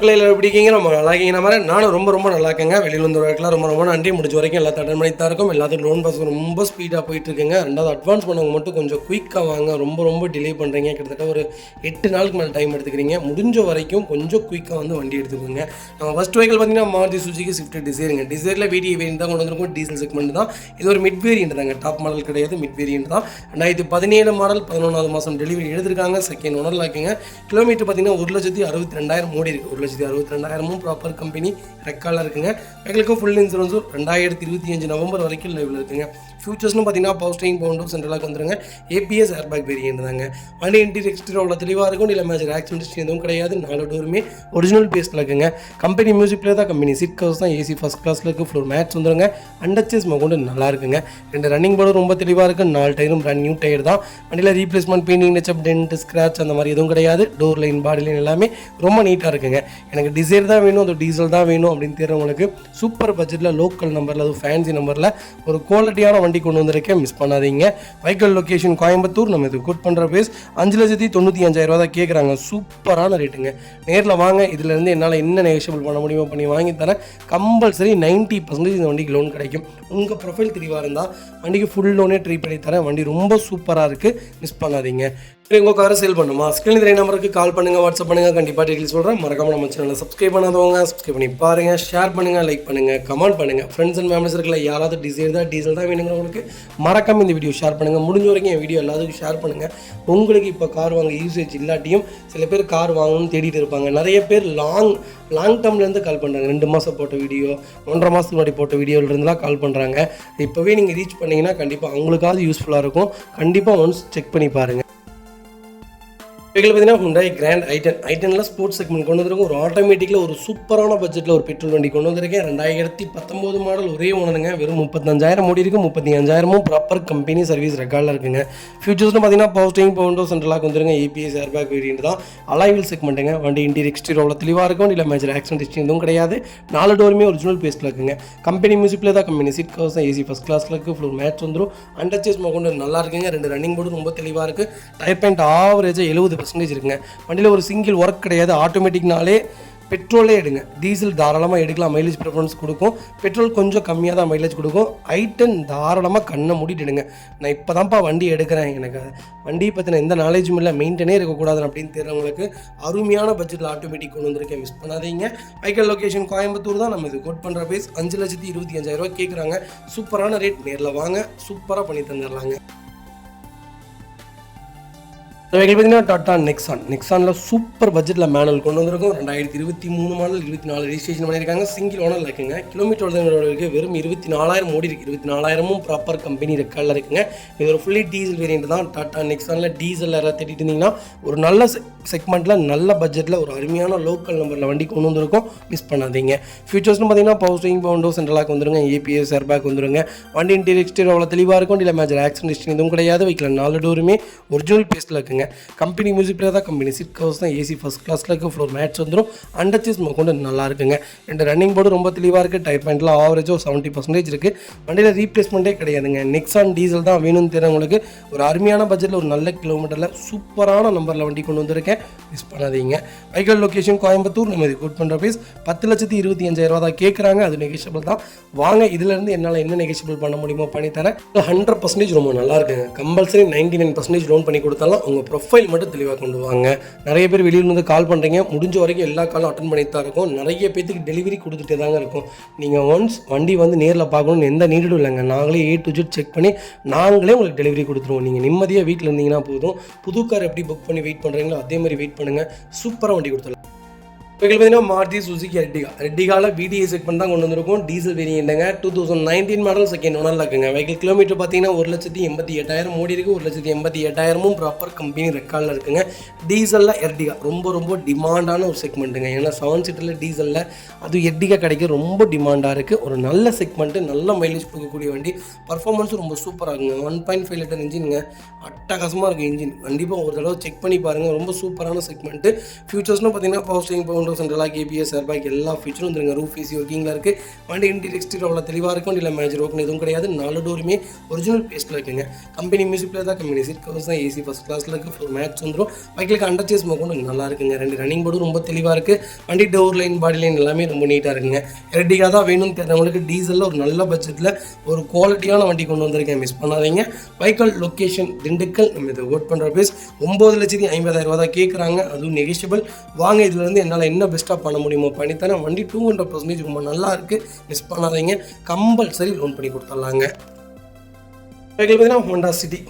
மக்களே எல்லாரும் எப்படி இருக்கீங்க? நம்ம நல்லா இருக்கீங்க மாதிரி நானும் ரொம்ப நல்லா இருக்கேங்க. வெளியில் வந்தவர்களுக்குலாம் ரொம்ப நன்றி. முடிஞ்ச வரைக்கும் எல்லாத்தையும் அட்டன் பண்ணிட்டு தான் இருக்கும். எல்லாத்துக்கும் லோன் ப்ராசஸ் ரொம்ப ஸ்பீடாக போயிட்டு இருக்குங்க. ரெண்டாவது அட்வான்ஸ் பண்ணவங்க மட்டும் கொஞ்சம் குயிக்காக வாங்க. ரொம்ப டிலே பண்ணுறீங்க. கிட்டத்தட்ட ஒரு 8 நாளுக்கு மேலே டைம் எடுத்துக்கிறீங்க. முடிஞ்ச வரைக்கும் கொஞ்சம் குயிக்காக வந்து வண்டி எடுத்துக்கோங்க. நம்ம ஃபஸ்ட் வெஹிக்கல் பார்த்தீங்கன்னா மாருதி சுசுகி ஸ்விஃப்ட் டிசைருங்க. டிசைரில் VDI வேரியன்ட் தான் கொண்டு வந்திருக்கும். டீசல் செக்மெண்ட் தான். இது ஒரு மிட் வேரியன்ட் தாங்க, டாப் மாடல் கிடையாது, மிட் வேரியன்ட் தான். 2017 மாடல் 11வது மாதம் டெலிவரி எடுத்திருக்காங்க. செகண்ட் ஓனரில் இருக்குங்க. கிலோமீட்டர் பார்த்தீங்கன்னா 1,62,000 ஓடி இருக்குது. 1,62,000 ப்ராப்பர் கம்பெனி ரெக்கார்டில் இருக்குங்க. எங்களுக்கும் ஃபுல் இன்சூரன்ஸும் 2025 நவம்பர் வரைக்கும் லைவில் இருக்குங்க. ஃபியூச்சர்ஸ்னு பார்த்தீங்கன்னா பவர் ஸ்டீரிங், பவுண்டர் சென்ட்ரலாக வந்துருங்க. ABS ஏர்பேக் வேரியன்ட் தாங்க. வண்டி இன்டீரியர் எக்ஸ்டீரியர் அவ்வளோ தெளிவாக இருக்கும். இல்லை மேஜர் ஆக்சிடென்ட் எதுவும் கிடையாது. 4 டோருமே ஒரிஜினல் பேஸில் இருக்குங்க. கம்பெனி மியூசிக் பிளேயர் தான், கம்பெனி சீட் கவர்ஸ் தான், AC ஃபஸ்ட் கிளாஸில் இருக்குது. ஃப்ளோர் மேட்ச் வந்துருங்க. அண்டர்ச்சேஸ் மகொண்டு நல்லா இருக்குங்க. 2 ரன்னிங் போர்டும் ரொம்ப தெளிவாக இருக்குது. 4 டயரும் பிராண்ட் நியூ டயர் தான். வண்டியில் replacement, painting, touch up, dent, scratch அந்த மாதிரி எதுவும் கிடையாது. டோர் லைன், பாடி லைன் எல்லாமே ரொம்ப நீட்டாக இருக்குங்க. எனக்கு டிசைர் தான் வேணும், அது டீசல் தான் வேணும் அப்படின்னு தெரிஞ்சவங்களுக்கு சூப்பர் பட்ஜெட்டில் லோக்கல் நம்பரில், அது ஃபேன்சி நம்பரில் ஒரு குவாலிட்டியான வண்டி கொண்டு வந்திருக்கேன். மிஸ் பண்ணாதீங்க. Vehicle location Coimbatore. நம்ம இது கோட் பண்ணுற பேஸ் 5,95,000 தான் கேட்குறாங்க. சூப்பரான ரேட்டுங்க. நேரில் வாங்க. இதுலேருந்து என்னால் என்ன நெகோஷியபிள் பண்ண முடியுமோ பண்ணி வாங்கி தரேன். கம்பல்சரி 90% இந்த வண்டிக்கு லோன் கிடைக்கும். உங்கள் ப்ரொஃபைல் தெளிவாக இருந்தால் வண்டிக்கு ஃபுல் லோனே ட்ரீ பண்ணி தரேன். வண்டி ரொம்ப சூப்பராக இருக்குது. மிஸ் பண்ணாதீங்க. உங்கள் காரை சேல் பண்ணுமா? ஸ்க்ரீன் 3 நம்பருக்கு கால் பண்ணுங்கள், வாட்ஸ்அப் பண்ணுங்கள். கண்டிப்பாக டீட்டெயில்ஸ் சொல்கிறேன். மறக்காம நம்ம சேனலை சப்ஸ்கிரைப் பண்ணாதவங்க சப்ஸ்கிரைப் பண்ணி பாருங்கள். ஷேர் பண்ணுங்கள், லைக் பண்ணுங்கள், கமெண்ட் பண்ணுங்கள். ஃப்ரெண்ட்ஸ் அண்ட் ஃபேமிலிஸ் இருக்கல யாராவது டீசல் தான் வேணுங்கிறவங்களுக்கு மறக்காம இந்த வீடியோ ஷேர் பண்ணுங்கள். முடிஞ்ச வரைக்கும் என் வீடியோ எல்லாத்துக்கும் ஷேர் பண்ணுங்கள். உங்களுக்கு இப்போ கார் வாங்க யூசேஜ் இல்லாட்டியும் சில பேர் கார் வாங்கணும்னு தேடிட்டு இருப்பாங்க. நிறைய பேர் லாங் டேர்ம்லேருந்து கால் பண்ணுறாங்க. 2 மாதம் போட்ட வீடியோ, 1.5 மாதத்துக்கு முன்னாடி போட்ட வீடியோவிலேருந்துலாம் கால் பண்ணுறாங்க. இப்போவே நீங்கள் ரீச் பண்ணிங்கன்னா கண்டிப்பாக அவங்களுக்காவது யூஸ்ஃபுல்லாக இருக்கும். கண்டிப்பாக ஒன்ஸ் செக் பண்ணி பாருங்கள். வெஹிக்கிள் பார்த்தீங்கன்னா Hyundai Grand i10 sports segment கொண்டு வந்திருக்கும். ஒரு ஆட்டோமேட்டிக்கில் ஒரு சூப்பரான பட்ஜெட்டில் ஒரு பெட்ரோல் வண்டி கொண்டு வந்திருக்கேன். 2019 மாடல், ஒரே ஓனருங்க. வெறும் 35,000 ஓடி இருக்குது. 35,000 ப்ராப்பர் கம்பெனி சர்வீஸ் ரெக்கார்டில் இருக்குங்க. ஃபியூச்சர்ஸ்னு பார்த்தீங்கன்னா பவர் ஸ்டீரிங், பவுண்டர் சென்ட்ரலாக வந்துருங்க. ABS ஏர்பேக் வேரியன்ட் தான். அலாய்வில் செக்மெண்ட்டுங்க. வண்டி இன்டீரியர் எக்ஸ்டீரியர் அவ்வளோ தெளிவாக இருக்கும். இல்லை மேஜர் ஆக்சிடென்ட் எதுவும் கிடையாது. 4 டோருமே ஒரிஜினல் பேஸில் இருக்குங்க. கம்பெனி மியூசிக்கில் தான், கம்பெனி சீட் கவர்ஸ் தான், AC ஃபஸ்ட் கிளாஸில் இருக்குது. ஃப்ளோர் மேட்ச் வந்துடும். அண்டர்ச்சேஸ் கொண்டு நல்லா இருக்குங்க. 2 ரன்னிங் போர்டும் ரொம்ப தெளிவாக இருக்குது. டயர் பாயிண்ட் ஆவரேஜாக 70% இருக்குங்க. வண்டியில் ஒரு சிங்கிள் ஒர்க் கிடையாது. ஆட்டோமேட்டிக்னாலே பெட்ரோலே எடுங்க. டீசல் தாராளமாக எடுக்கலாம். மைலேஜ் ப்ரிஃபரன்ஸ் கொடுக்கும். பெட்ரோல் கொஞ்சம் கம்மியாக தான் மைலேஜ் கொடுக்கும். i10 தாராளமாக கண்ணை மூடிட்டு எடுங்க. நான் இப்போ தான்ப்பா வண்டி எடுக்கிறேன், எனக்கு வண்டி பற்றின எந்த நாலேஜும் இல்லை, மெயின்டெனே இருக்கக்கூடாது அப்படின்னு தெரிஞ்சவங்களுக்கு அருமையான பட்ஜெட்டில் ஆட்டோமேட்டிக் கொண்டு வந்திருக்கேன். மிஸ் பண்ணாதீங்க. வெஹிக்கல் லொக்கேஷன் கோயம்புத்தூர் தான். நம்ம இது கோட் பண்ணுற பேஸ் 5,25,000 கேட்குறாங்க. சூப்பரான ரேட். நேரில் வாங்க, சூப்பராக பண்ணி தந்துடலாங்க. வெஹிக்கிள் பார்த்தீங்கன்னா டாட்டா நெக்ஸானில் சூப்பர் பட்ஜெட்டில் மேனுவல் கொண்டு வந்திருக்கும். 2023 மாடல், 24 ரெஜிஸ்ட்ரேஷன் பண்ணியிருக்காங்க. சிங்கிள் ஓனர் இருக்குங்க. கிலோமீட்டர் இருக்குது. வெறும் 24,000 ஓடி இருக்குது. 24,000 ப்ராப்பர் கம்பெனி ரெக்கார்டில் இருக்குங்க. இது ஒரு ஃபுல்லி டீசல் வேரியன்ட் தான். டாட்டா நெக்ஸானில் டீசல் யாராவது தேடிட்டு இருந்தீங்கன்னா ஒரு நல்ல செக்மெண்ட்டில், நல்ல பட்ஜெட்டில் ஒரு அருமையான லோக்கல் நம்பரில் வண்டி கொண்டு வந்திருக்கும். மிஸ் பண்ணாதீங்க. ஃபியூச்சர்ஸ்னு பார்த்தீங்கன்னா பவர் ஸ்டீரிங், பவுண்டர் சென்ட்ரலாக வந்துருங்க. ABS ஏர்பேக் வந்துருங்க. வண்டி இன்டீரியர் எக்ஸ்டீரியர் அவ்வளோ தெளிவாக இருக்கும். இல்லை மேஜர் ஆக்சிடென்ட் எதுவும் கிடையாது. வெஹிக்கிள் 4 டோருமே ஒரிஜினல் பேஸில் இருக்குங்க. கம்பெனி மியூசிக் பிளேயர் தான், கம்பெனி சீட் கவர்ஸ் தான், AC ஃபஸ்ட் கிளாஸில் இருக்குது. ஃப்ளோர் மேட்ச் வந்துடும். அண்டர்ச்சேஸ் கொண்டு நல்லா இருக்குங்க. 2 ரன்னிங் போர்டு ரொம்ப தெளிவாக இருக்குது. டயர் பாயிண்ட்லாம் ஆவரேஜாக 70% இருக்குது. வண்டியில் ரீப்ளேஸ்மெண்ட்டே கிடையாதுங்க. நெக்ஸான் டீசல் தான் வேணும்னு தெரிஞ்சவங்களுக்கு ஒரு அருமையான பட்ஜெட்டில் ஒரு நல்ல கிலோமீட்டரில் சூப்பரான நம்பரில் வண்டி கொண்டு வந்திருக்கேன். மிஸ் பண்ணாதீங்க. Vehicle location Coimbatore. நம்ம இது கோட் பண்ணுற பேஸ் 10,25,000 தான் கேட்குறாங்க. அது நெகோஷியபிள் தான். வாங்க, இதுலேருந்து என்னால் என்ன நெகோஷியபிள் பண்ண முடியுமோ பண்ணித்தரேன். 100% ரொம்ப நல்லா இருக்குங்க. கம்பல்சரி 99% லோன் பண்ணி கொடுத்தாலும் உங்கள் ப்ரொஃபைல் மட்டும் தெளிவாக கொண்டு வாங்க. நிறைய பேர் வெளியில் வந்து கால் பண்ணுறீங்க. முடிஞ்ச வரைக்கும் எல்லா காலும் அட்டன் பண்ணிட்டு தான் இருக்கும். நிறைய பேருக்கு டெலிவரி கொடுத்துட்டே தாங்க இருக்கும். நீங்கள் ஒன்ஸ் வண்டி வந்து நேரில் பார்க்கணும்னு எந்த நீடும் இல்லைங்க. நாங்களே A to Z செக் பண்ணி நாங்களே உங்களுக்கு டெலிவரி கொடுத்துருவோம். நீங்கள் நிம்மதியாக வீட்டில் இருந்தீங்கன்னா போதும். புது கார் எப்படி புக் பண்ணி வெயிட் பண்ணுறீங்களோ அதே மாதிரி வெயிட் பண்ணுங்கள். சூப்பராக வண்டி கொடுத்துடலாம். வெஹிக்கிள் பார்த்தீங்கன்னா மாருதி சுசுகி ரெட்டிகாவில் VDI செக்மெண்ட் தான் கொண்டு வந்திருக்கும். டீசல் வேரியண்ட்டுங்க. 2019 மாடல், செகண்ட் ஓனரில் இருக்குங்க. வெஹிக்கிள் கிலோமீட்டர் பார்த்தீங்கன்னா 1,88,000 ஓடி இருக்குது. 1,88,000 ப்ராப்பர் கம்பெனி ரெக்கார்டில் இருக்குங்க. டீசலில் எர்டிகா ரொம்ப டிமாண்டான ஒரு செக்மெண்ட்டுங்க. ஏன்னா 7 சீட்டரில் டீசலில் அது எர்டிகா கிடைக்க ரொம்ப டிமாண்டாக இருக்குது. ஒரு நல்ல செக்மெண்ட்டு, நல்ல மைலேஜ் கொடுக்கக்கூடிய வண்டி. பர்ஃபார்மன்ஸும் ரொம்ப சூப்பராக இருக்குங்க. 1.5 லிட்டர் இன்ஜினுங்க. அட்டகாசமாக இருக்குது இன்ஜின். கண்டிப்பாக ஒரு தடவை செக் பண்ணி பாருங்கள். ரொம்ப சூப்பரான செக்மெண்ட்டு. ஃபியூச்சர்ஸ்னு பார்த்தீங்கன்னா பவர் ஸ்டீரிங், பவுண்டர் பவுண்டோ சென்ட்ரலாக ஏபிஎஸ் ஏர்பேக் எல்லா ஃபீச்சரும் வந்துருங்க. ரூஃப் ஏசி ஒர்க்கிங்கில் இருக்குது. வண்டி இன்டீரியர் எக்ஸ்டீரியர் அவ்வளோ தெளிவாக இருக்கும். இல்லை மேஜர் ஓப்பன் எதுவும் கிடையாது. 4 டோருமே ஒரிஜினல் பேஸ்ட்டில் இருக்குங்க. கம்பெனி மியூசிக் பிளேயர் தான், கம்பெனி சீட் கவர்ஸ் தான், ஏசி ஃபஸ்ட் கிளாஸில் இருக்குது. ஃபுல் மேட்ச் வந்துடும். பைக்கில் அண்டர் சேஸ் மோக்கொண்டு நல்லா இருக்குங்க. 2 ரன்னிங் போர்டும் ரொம்ப தெளிவாக இருக்குது. வண்டி டோர் லைன் பாடி லைன் எல்லாமே ரொம்ப நீட்டாக இருக்குங்க. எர்டிகா தான் வேணும்னு தெரிஞ்சவங்களுக்கு டீசலில் ஒரு நல்ல பட்ஜெட்டில் ஒரு குவாலிட்டியான வண்டி கொண்டு வந்திருக்கேன். மிஸ் பண்ணாதீங்க. வைக்கல் லொக்கேஷன் திண்டுக்கல். நம்ம இதை ஓட் பண்ணுற ப்ரைஸ் 9,50,000 தான் கேட்குறாங்க. அதுவும் நெகிஷியபிள். வாங்க இதிலேருந்து என்னால் என்ன பெஸ்ட்டாக பண்ண முடியுமோ பண்ணித்தரேன். வண்டி 200% ரொம்ப நல்லா இருக்குது. மிஸ் பண்ணாதீங்க. கம்பல்சரி லோன் பண்ணி கொடுத்துடலாங்க. பார்த்தீங்கன்னா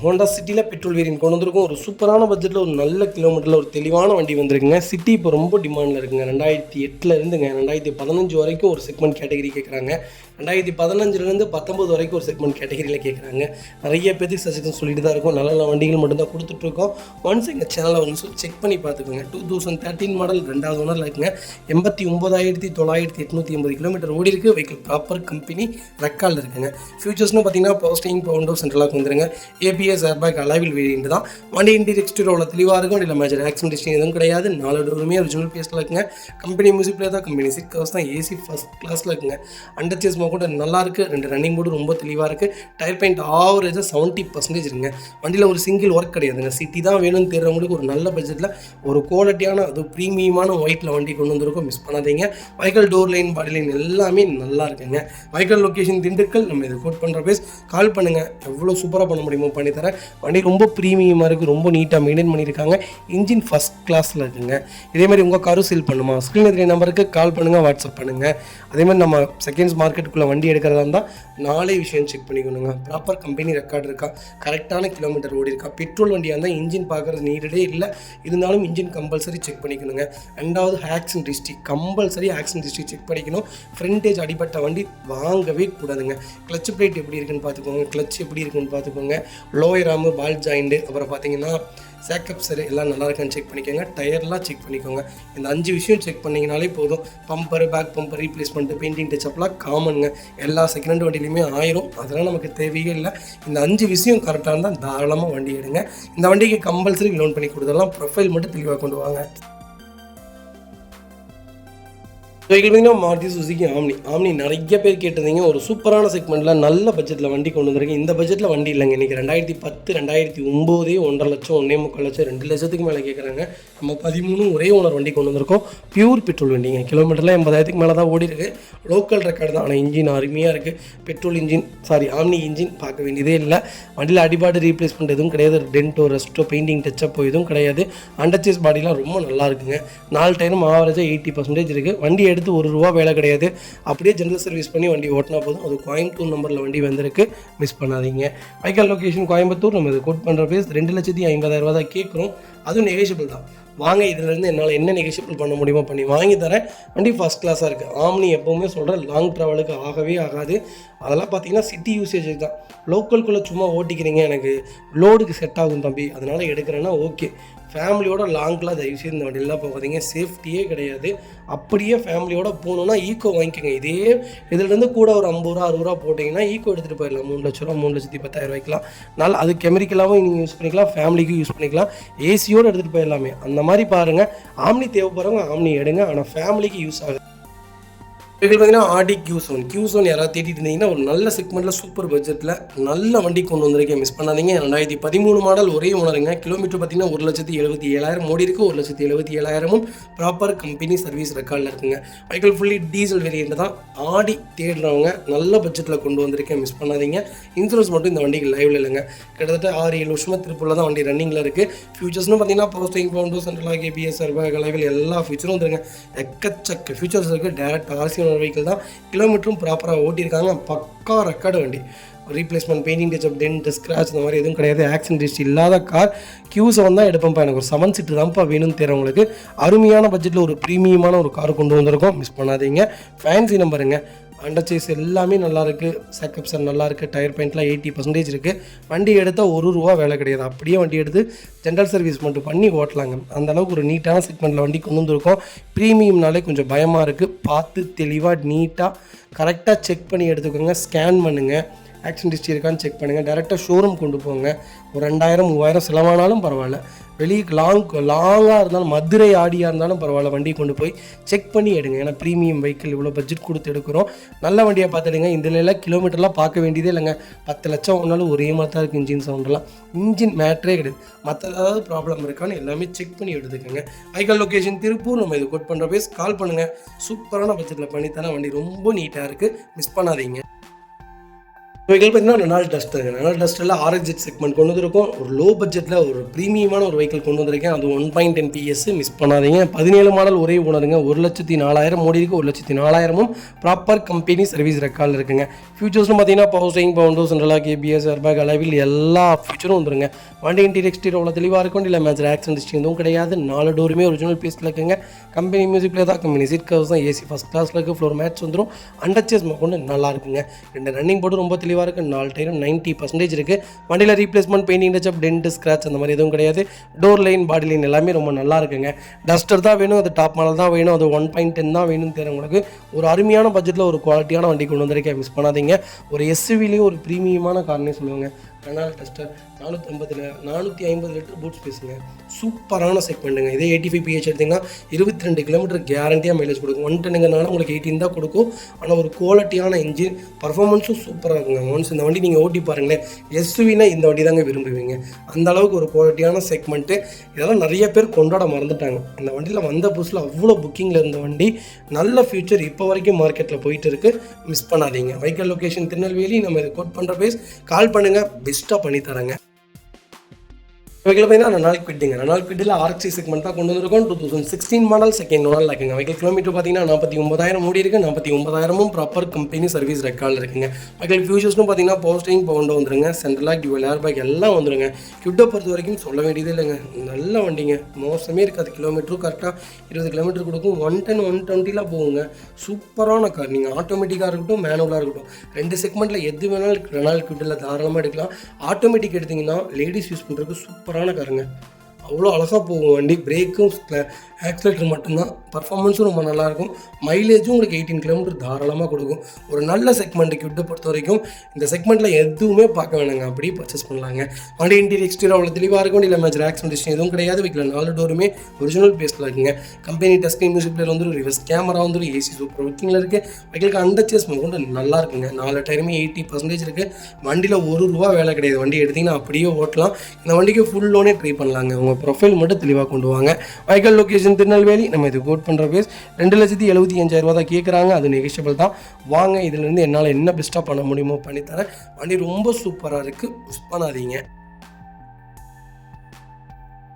ஹோண்டா சிட்டியில் பெட்ரோல் வேரியன்ட் கொண்டு வந்திருக்கும். ஒரு சூப்பரான பட்ஜெட்டில் ஒரு நல்ல கிலோமீட்டரில் ஒரு தெளிவான வண்டி வந்திருக்குங்க. சிட்டி இப்போ ரொம்ப டிமாண்டில் இருக்குங்க. 2008 இருந்துங்க 2015 வரைக்கும் ஒரு செக்மெண்ட் கேட்டகரி கேட்குறாங்க. 2015 19 வரைக்கும் ஒரு செக்மெண்ட் கேட்டகரியில் கேட்குறாங்க. நிறைய பேருக்கு சஜஷன் சொல்லிட்டு தான் இருக்கும். நல்ல நல்ல வண்டிகள் மட்டும்தான் கொடுத்துட்ருக்கோம். ஒன்ஸ் எங்கள் சேனலை வந்து செக் பண்ணி பார்த்துக்கோங்க. 2013 மாடல் 2வது ஓனரில் இருக்குங்க. 89,980 கிலோமீட்டர் ஓடி இருக்குது. வெஹிக்கிள் ப்ராப்பர் கம்பெனி ரெக்கார்டில் இருக்குங்க. ஃபியூச்சர்ஸ்னு பார்த்தீங்கன்னா பவர் ஸ்டீரிங், பவுண்டோ சென்ட்ரலாக வந்துருங்க. ஏபிஎஸ் ஏர்பேக் அலைவில் வேரியன்ட் தான். வண்டி இன்டீரியர் எக்ஸ்டீரியர் அவ்வளோ தெளிவாக இருக்கும். இல்லை மேஜர் ஆக்சிடென்ட் ஹிஸ்டரி எதுவும் கிடையாது. 4 டோருமே ஒரிஜினல் பேஸ்ட்டில் இருக்குங்க. கம்பெனி மியூசிக் பிளேயர் தான், கம்பெனி சீட் கவர்ஸ் தான், ஏசி ஃபஸ்ட் கிளாஸில் இருக்குங்க. அண்டர் சேஸ் கூட நல்லா இருக்குது. 2 ரன்னிங் போர்டு ரொம்ப தெளிவாக இருக்குது. டயர் பெயிண்ட் ஆவரேஜாக 70% இருக்குங்க. வண்டியில் ஒரு சிங்கிள் ஒர்க் கிடையாதுங்க. சிட்டி தான் வேணும்னு தேடுறவங்களுக்கு ஒரு நல்ல பட்ஜெட்டில் ஒரு குவாலிட்டியான அது ப்ரீமியமான ஒயிட்டில் வண்டி கொண்டு வந்திருக்கோம். மிஸ் பண்ணாதீங்க. வைக்கல் டோர் லைன் பாடி லைன் எல்லாமே நல்லா இருக்குங்க. வைக்கல் லொக்கேஷன் திண்டுக்கல். நம்ம இது கோட் பண்ணுற பேஸ் கால் பண்ணுங்கள். எவ்வளோ சூப்பராக பண்ண முடியுமோ பண்ணித்தரேன். வண்டி ரொம்ப ப்ரீமியமாக இருக்குது. ரொம்ப நீட்டாக மெயின்டைன் பண்ணியிருக்காங்க. இன்ஜின் ஃபஸ்ட் கிளாஸில் இருக்குங்க. இதேமாதிரி உங்கள் காரும் சேல் பண்ணுமா? ஸ்க்ரீன் எதிரே நம்பருக்கு கால் பண்ணுங்கள், வாட்ஸ்அப் பண்ணுங்கள். அதேமாதிரி நம்ம செகண்ட்ஸ் மார்க்கெட்டுக்குள்ளே வண்டி எடுக்கிறதா இருந்தால் 4 விஷயம் செக் பண்ணிக்கணுங்க. ப்ராப்பர் கம்பெனி ரெக்கார்டு இருக்கா, கரெக்டான கிலோமீட்டர் ஓடி இருக்கா. பெட்ரோல் வண்டியாக இருந்தால் இன்ஜின் பார்க்குறது நீடடே இல்லை. இருந்தாலும் இன்ஜின் கம்பல்சரி செக் பண்ணிக்கணுங்க. 2வது accident history, compulsory accident history check பண்ணிக்கணும். ஃப்ரண்டேஜ் அடிப்பட்ட வண்டி வாங்கவே கூடாதுங்க. கிளச் பிளேட் எப்படி இருக்குன்னு பார்த்துக்கோங்க. கிளச் எப்படி இருக்குன்னு பார்த்துக்கோங்க. லோயர் ஆர்மு, பால் ஜாயிண்ட்டு, அப்புறம் பார்த்தீங்கன்னா சேக்கப்ஸரு எல்லாம் நல்லா இருக்கான்னு செக் பண்ணிக்கோங்க. டயர்லாம் செக் பண்ணிக்கோங்க. இந்த 5 விஷயம் செக் பண்ணிங்கனாலே போதும். Bumper, back bumper replacement, painting டச்சப்லாம் காமனுங்க. எல்லா செகண்ட் ஹேண்ட் வண்டியிலையுமே ஆயிரும். அதெல்லாம் நமக்கு தேவையே இல்லை. இந்த 5 விஷயம் கரெக்டாக இருந்தால் தாராளமாக வண்டி எடுங்க. இந்த வண்டிக்கு கம்பல்சரி லோன் பண்ணி கொடுத்துடலாம். ப்ரொஃபைல் மட்டும் தெளிவாக கொண்டு வாங்க. பார்த்தீங்கன்னா மாருதி சுசுகி ஆம்னி நிறைய பேர் கேட்டிருந்தீங்க. ஒரு சூப்பரான செக்மெண்ட்டில் நல்ல பட்ஜெட்டில் வண்டி கொண்டு வந்திருக்கு. இந்த பட்ஜெட்டில் வண்டி இல்லைங்க. இன்றைக்கி 2010 2009 1.5 லட்சம் 1.25 லட்சம் 2 லட்சத்துக்கு மேலே கேட்குறாங்க. நம்ம 13 ஒரே ஓனர் வண்டி கொண்டு வந்திருக்கோம். பியூர் பெட்ரோல் வண்டிங்க. கிலோமீட்டரில் 80,000க்கு மேலே தான் ஓடி இருக்குது. லோக்கல் ரெக்கார்டு தான். ஆனால் இன்ஜின் அருமையாக இருக்குது. பெட்ரோல் இன்ஜின், ஆம்னி இன்ஜின் பார்க்க வேண்டியதே இல்லை. வண்டியில் அடிபாடு ரீப்ளேஸ்மெண்ட் எதுவும் கிடையாது. டென்ட்டோ, ரெஸ்ட்டோ, பெயிண்டிங் டச்சப்போ எதுவும் கிடையாது. அண்டர் சேஸ் பாடிலாம் ரொம்ப நல்லா இருக்குங்க. 4 டயரும் ஆவரேஜாக 80% இருக்குது. வண்டி எடுத்து ₹1 வேலை கிடையாது. அப்படியே ஜென்ரல் சர்வீஸ் பண்ணி வண்டி ஓட்டினா போதும். அது கோயம்புத்தூர் நம்பரில் வண்டி வந்திருக்கு. மிஸ் பண்ணாதீங்க. வைக்கல் லொக்கேஷன் கோயம்புத்தூர். நம்ம இது கோட் பண்ணுற பேஸ் 2,50,000 தான் கேட்குறோம். அதுவும் நெகோஷியபிள் தான். வாங்க இதிலேருந்து என்னால் என்ன நெகோஷியபிள் பண்ண முடியுமோ பண்ணி வாங்கி தரேன். வண்டி ஃபஸ்ட் கிளாஸாக இருக்குது. ஆம்னி எப்போவுமே சொல்கிறேன் லாங் ட்ராவலுக்கு ஆகவே ஆகாது. அதெல்லாம் பார்த்தீங்கன்னா சிட்டி யூசேஜ் தான். லோக்கல்குள்ளே சும்மா ஓட்டிக்கிறீங்க, எனக்கு லோடுக்கு செட் ஆகும் தம்பி, அதனால் எடுக்கிறேன்னா ஓகே. ஃபேமிலியோட லாங்லாம் தயவுசெய்து இந்த வண்டியெல்லாம் போகாதீங்க. சேஃப்டியே கிடையாது. அப்படியே ஃபேமிலியோட போகணுன்னா ஈக்கோ வாங்கிக்கோங்க. இதிலேருந்து கூட ஒரு ₹50 ₹60 போட்டிங்கன்னா ஈக்கோ எடுத்துகிட்டு போயிடலாம். ₹3,00,000 ₹3,10,000 நல்லா. அது கெமிக்கலாகவும் நீங்கள் யூஸ் பண்ணிக்கலாம், ஃபேமிலிக்கும் யூஸ் பண்ணிக்கலாம். ஏசியோடு எடுத்துகிட்டு போயிடலாமே. அந்த மாதிரி பாருங்கள். ஆம்னி தேவைப்படுறவங்க ஆம்னி எடுங்க. ஆனால் ஃபேமிலிக்கு யூஸ் ஆகுது. பார்த்தீங்கன்னா ஆடி Q7 யாராவது தேடிட்டு இருந்தீங்கன்னா ஒரு நல்ல செக்மெண்ட்டில் சூப்பர் பட்ஜெட்டில் நல்ல வண்டி கொண்டு வந்திருக்கேன். மிஸ் பண்ணாதீங்க. 2013 மாடல் ஒரே ஓனருங்க. கிலோமீட்டர் பார்த்தீங்கன்னா 1,77,000 ஓடி இருக்குது. 1,77,000 ப்ராப்பர் கம்பெனி சர்வீஸ் ரெக்கார்டில் இருக்குங்க. வைக்கல் ஃபுல்லி டீசல் வேரியன்ட் தான். ஆடி தேடுறவங்க நல்ல பட்ஜெட்டில் கொண்டு வந்திருக்கேன். மிஸ் பண்ணாதீங்க. இன்சூரன்ஸ் மட்டும் இந்த வண்டிக்கு லைவில் இல்லைங்க. கிட்டத்தட்ட 6-7 வருஷமாக திருப்பூரில் தான் வண்டி ரன்னிங்கில் இருக்குது. ஃபியூச்சர்ஸ்னு பார்த்தீங்கன்னா power steering, power window central lock ABS airbag alloy wheel எல்லா ஃபியூச்சரும் வந்துருங்க. எக்கச்சக்க ஃபியூச்சர்ஸ் இருக்குது. டேரக்ட் ஆர்சி வெஹிக்கிள் தான். கிலோமீட்டரும் ப்ராப்பராக ஓட்டியிருக்காங்க. பக்கா ரெக்கார்டு வண்டி. Replacement, painting touch up, dent, scratch இந்த மாதிரி எதுவும் கிடையாது. ஆக்சிடென்ட் ஹிஸ்ட்ரி இல்லாத கார். Q7 தான் எடுப்பேன்ப்பா, எனக்கு ஒரு 7 சீட்டு தான்ப்பா வேணும்னு தேர்றவங்களுக்கு அருமையான பட்ஜெட்டில் ஒரு ப்ரீமியமான ஒரு கார் கொண்டு வந்திருக்கோம். மிஸ் பண்ணாதீங்க. ஃபேன்சி நம்பருங்க. அண்டர் சேஸ் எல்லாமே நல்லாயிருக்கு. சேக்கப்ஸர் நல்லாயிருக்கு. டயர் பெயிண்ட்லாம் 80% இருக்குது. வண்டி எடுத்தால் ₹1 வேலை கிடையாது. அப்படியே வண்டி எடுத்து ஜென்ரல் சர்வீஸ் மட்டும் பண்ணி ஓட்டலாங்க. அந்தளவுக்கு ஒரு நீட்டான செக்மெண்ட்டில் வண்டி கொண்டு வந்துருக்கோம். ப்ரீமியம்னாலே கொஞ்சம் பயமாக இருக்குது. பார்த்து தெளிவாக நீட்டாக கரெக்டாக செக் பண்ணி எடுத்துக்கோங்க. ஸ்கேன் பண்ணுங்கள். ஆக்சிடென்ட் ஹிஸ்ட்ரி இருக்கான்னு செக் பண்ணுங்கள். டேரெக்டாக ஷோரூம் கொண்டு போங்க. ஒரு 2000 3000 செலவானாலும் பரவாயில்ல, வெளியே லாங்காக இருந்தாலும் மதுரை ஆடியாக இருந்தாலும் பரவாயில்ல, வண்டியை கொண்டு போய் செக் பண்ணி எடுங்க. ஏன்னா ப்ரீமியம் வெஹிக்கிள் இவ்வளோ பட்ஜெட் கொடுத்து எடுக்கிறோம், நல்ல வண்டியை பார்த்துடுங்க. இதில் எல்லாம் கிலோமீட்டர்லாம் பார்க்க வேண்டியதே இல்லைங்க. 10 லட்சம் ஒன்றாலும் ஒரே மாதிரி தான் இருக்குது இன்ஜின் சவுண்டெல்லாம். இன்ஜின் மேட்ரே கிடையாது. மற்ற ஏதாவது ப்ராப்ளம் இருக்கான்னு எல்லாமே செக் பண்ணி எடுத்துக்கோங்க. Vehicle location Tiruppur. நம்ம இது கோட் பண்ணுற பேஸ் கால் பண்ணுங்கள். சூப்பரான பட்ஜெட்டில் பண்ணித்தரேன். வண்டி ரொம்ப நீட்டாக இருக்குது, மிஸ் பண்ணாதீங்க. வெஹிக்கிள் பார்த்தீங்கன்னா ரெனால்ட் டஸ்டருங்க. ரெனால்ட் டஸ்டரில் RXZ செக்மெண்ட் கொண்டு வந்திருக்கோம். ஒரு லோ பட்ஜெட்டில் ஒரு ப்ரீமியமான ஒரு வெஹிக்கிள் கொண்டு வந்திருக்கேன். அது 1.10 PS, மிஸ் பண்ணாதீங்க. 17 மாடல் ஒரே ஓனருங்க. 1,04,000 ஓடி இருக்குது. 1,04,000 ப்ராப்பர் கம்பெனி சர்வீஸ் ரெக்கார்டில் இருக்குங்க. ஃபியூச்சர்ஸ்னு பார்த்தீங்கன்னா power steering, power window, central lock, ABS, airbag, alloy wheel எல்லா ஃபியூச்சரும் வந்துருங்க. வண்டி இன்டீரியர் எக்ஸ்டீரியர் அவ்வளோ தெளிவாக இருக்கும். இல்லை மேட்ச் ஆக்சிடென்ட் ஹிஸ்ட்ரி எதுவும் கிடையாது. 4 டோருமே ஒரிஜினல் பீஸில் இருக்குங்க. கம்பெனி மியூசிக்கில் தான், கம்பெனி சீட் கவர்ஸ் தான், AC ஃபஸ்ட் கிளாஸில் இருக்குது. ஃப்ளோர் மேட்ச் வந்துடும். அண்டர்ச்சேஸ் கொண்டு நல்லா இருக்குங்க. 2 ரன்னிங் போட்டு ரொம்ப தெளிவாக இருக்குது. 4 டயரும் 90% இருக்குது. வண்டியில் replacement, painting touch up, dent, scratch அந்த மாதிரி எதுவும் கிடையாது. டோர் லைன், பாடி லைன் எல்லாமே ரொம்ப நல்லா இருக்குங்க. டஸ்டர் தான் வேணும், அது டாப் மாடல் தான் வேணும், அது 1.10 தான் வேணும்னு தெரியுங்களுக்கு ஒரு அருமையான பட்ஜெட்டில் ஒரு குவாலிட்டியான வண்டி கொண்டு வந்திருக்கேன், மிஸ் பண்ணாதீங்க. ஒரு SUV-லேயே ஒரு ப்ரீமியமான கார்னே சொல்லுவாங்க. ரெனால்ட் டஸ்டர் 450 லிட்டர் பூட் ஸ்பேஸுங்க. சூப்பரான செக்மெண்ட்டுங்க. இதே 85 PH எடுத்திங்கன்னா 22 கிலோமீட்டர் கேரண்டியாக மைலேஜ் கொடுக்கும். 110ங்கனால உங்களுக்கு 18 தான் கொடுக்கும். ஆனால் ஒரு குவாலிட்டியான இன்ஜின், பர்ஃபார்மன்ஸும் சூப்பராக இருக்குங்க. ஒன்ஸ் இந்த வண்டி நீங்கள் ஓட்டி பாருங்களேன், SUV-னா இந்த வண்டி தாங்க விரும்புவீங்க. அந்த அளவுக்கு ஒரு குவாலிட்டியான செக்மெண்ட்டு. இதெல்லாம் நிறைய பேர் கொண்டாட மறந்துட்டாங்க. இந்த வண்டியில் வந்த புதுசில் அவ்வளோ புக்கிங்கில் இருந்த வண்டி, நல்ல ஃபியூச்சர் இப்போ வரைக்கும் மார்க்கெட்டில் போயிட்டு இருக்குது, மிஸ் பண்ணாதீங்க. Vehicle location Tirunelveli. நம்ம இது கோட் பண்ணுற பேஸ் கால் பண்ணுங்கள், பெஸ்ட்டாக பண்ணித்தராங்க. வெஹிக்கிள் பார்த்தீங்கன்னா ரெனால்ட் குவிட்டுங்க. ரெனால்ட் குவிட்டில் RXZ செக்மெண்ட் தான் கொண்டு வந்திருக்கோம். 2016 மாடல், செகண்ட் ஓனர் இருக்குங்க. வெஹிக்கிள் கிலோமீட்டர் பார்த்தீங்கன்னா 49,000 ஓடி இருக்குது. 49,000 ப்ராப்பர் கம்பெனி சர்வீஸ் ரெக்கார்டில் இருக்குங்க. வெஹிக்கிள் ஃபியூச்சர்ஸ்னு பார்த்தீங்கன்னா பவர் ஸ்டீரிங், பவுண்டோ வந்துருங்க. சென்ட்ரலாக், டியூவல் ஏர்பேக் எல்லாம் வந்துருங்க. கியூட்டை பொறுத்த வரைக்கும் சொல்ல வேண்டியதே இல்லைங்க, நல்ல வண்டிங்க, மோசமே இருக்காது. கிலோமீட்டரும் கரெக்டாக 20 கிலோமீட்டர் கொடுக்கும். 110 120 போகுங்க. சூப்பரான கார். நீங்கள் ஆட்டோமேட்டிக்காக இருக்கட்டும், மேனுவலாக இருக்கட்டும், 2 செக்மெண்ட்டில் எது வேணாலும் ரெனால்ட் குவிட்டில் தாராளமாக எடுக்கலாம். ஆட்டோமேட்டிக் எடுத்திங்கன்னா லேடிஸ் யூஸ் பண்ணுறதுக்கு சூப்பரான காருங்க. அவ்வளோ அழகாக போகும் வண்டி. பிரேக்கும் ஆக்சிலேட்டர் மட்டும்தான். பர்ஃபார்மன்ஸும் ரொம்ப நல்லாயிருக்கும். மைலேஜும் உங்களுக்கு 18 கிலோமீட்டர் தாராளமாக கொடுக்கும். ஒரு நல்ல செக்மெண்ட் கிட்ட பொறுத்த வரைக்கும் இந்த செக்மெண்ட்டில் எதுவுமே பார்க்க வேணாங்க, அப்படியே பர்ச்சேஸ் பண்ணலாங்க. வண்டி இன்டீரியர் எக்ஸ்டீரியர் அவ்வளோ தெளிவாக இருக்கும். இல்லை மேட்ச் ஆக்சிடென்ட் ஹிஸ்ட்ரி எதுவும் கிடையாது. வீட்டில் 4 டோருமே ஒரிஜினல் பேஸில் இருக்குங்க. Company touch screen, music player வந்து ரிவர்ஸ் கேமரா வந்து AC சூப்பர் ஒர்க்கிங்கில் இருக்குது. வெஹிக்கிளுக்கு அண்டர்ச்சேஸ் கொண்டு நல்லா இருக்குங்க. 4 டயருமே 80% இருக்குது. வண்டியில் ₹1 வேலை கிடையாது. வண்டி எடுத்திங்கன்னா அப்படியே ஓட்டலாம். இந்த வண்டிக்கு ஃபுல் லோனே ட்ரை பண்ணலாங்க. உங்கள் ப்ரொஃபைல் மட்டும் தெளிவாக கொண்டு வாங்க. Vehicle location Tirunelveli. நம்ம இது கோட் பண்ணுற பேஸ் 2,75,000 தான் கேட்குறாங்க. அது நெகோஷியபிள் தான். வாங்க, இதுலேருந்து என்னால் என்ன பெஸ்ட்டாக பண்ண முடியுமோ பண்ணித்தரேன். வண்டி ரொம்ப சூப்பராக இருக்குது, மிஸ் பண்ணாதீங்க.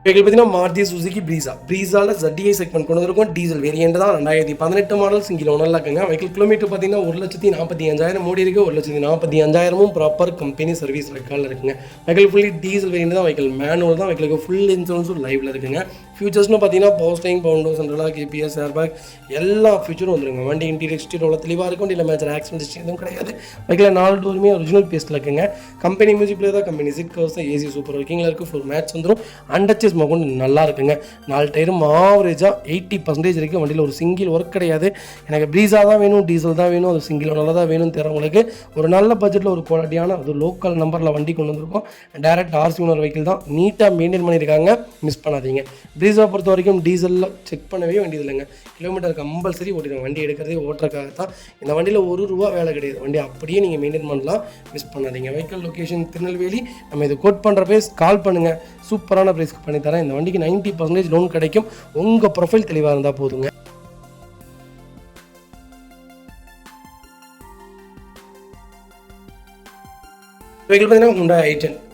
வெஹிக்கிள் பார்த்தீங்கன்னா மாருதி சுசுகி ப்ரீஸாவில் ZDI செக்மெண்ட் கொண்டு வந்திருக்கும். டீசல் வேரியண்ட் தான். 2018 மாடல், சிங்கிள் ஓனரில் இருக்குங்க. வெஹிக்கிள் கிலோமீட்டர் பார்த்தீங்கன்னா 1,45,000 ஓடி இருக்குது. 1,45,000 ப்ராப்பர் கம்பெனி சர்வீஸ் ரெக்கார்டில் இருக்குங்க. வெஹிக்கிள் ஃபுல்லி டீசல் வேரியண்ட் தான். வெஹிக்கிள் மேனுவல் தான். வெஹிக்கிளுக்கு ஃபுல் இன்சூரன்ஸும் லைவில் இருக்குங்க. ஃபியூச்சர்ஸ்னு பார்த்தீங்கன்னா power steering, power window, central lock, ABS, airbag எல்லா ஃபியூச்சரும் வந்துருங்க. வண்டி இன்டீரியர் எக்ஸ்டீரியர் அவ்வளோ தெளிவாக இருக்கும். இல்லை மேட்ச் ஆக்சிடென்ட் ஹிஸ்ட்ரி எதுவும் கிடையாது. வெஹிக்கில் 4 டோருமே ஒரிஜினல் பேஸில் இருக்குங்க. கம்பெனி மியூசிக் பிளேயர் தான், company seat covers, AC super ஒர்க்கிங்கில் இருக்குது. ஃப்ளோர் மேட்ச் வந்துடும். அண்டர்ச்சேஸ் கொண்டு நல்லா இருக்குங்க. 4 டயரும் ஆவரேஜாக 80% இருக்குது. வண்டியில் ஒரு சிங்கிள் ஒர்க் கிடையாது. எனக்கு ப்ரீஸா தான் வேணும், டீசல் தான் வேணும், அது சிங்கிள் ஓனரில் தான் வேணும்னு தரவங்களுக்கு ஒரு நல்ல பட்ஜெட்டில் ஒரு குவாலிட்டியான அது லோக்கல் நம்பரில் வண்டி கொண்டு வந்திருக்கோம். டேரக்ட் RC ஓனர் வெஹிக்கிள் தான். நீட்டாக மெயின்டைன் பண்ணியிருக்காங்க, மிஸ் பண்ணாதீங்க. ப்ரீஸா பொறுத்த வரைக்கும் டீசலில் செக் பண்ணவே வேண்டியது இல்லைங்க. கிலோமீட்டர் கம்பல்சரி ஓட்டிடுங்க. வண்டி எடுக்கிறதே ஓட்டுறக்காக தான். இந்த வண்டியில் ₹1 வேலை கிடையாது. வண்டி அப்படியே நீங்கள் மெயின்டைன் பண்ணலாம், மிஸ் பண்ணாதீங்க. Vehicle location Tirunelveli. நம்ம இது கோட் பண்ணுற பேஸ் கால் பண்ணுங்கள், சூப்பரான ப்ரைஸ்க்கு பண்ணித்தரேன். இந்த வண்டிக்கு 90% லோன் கிடைக்கும். உங்கள் ப்ரொஃபைல் தெளிவாக இருந்தால் போதுங்க. வெஹிக்கிள் பார்த்தீங்கன்னா ஹுண்டாய்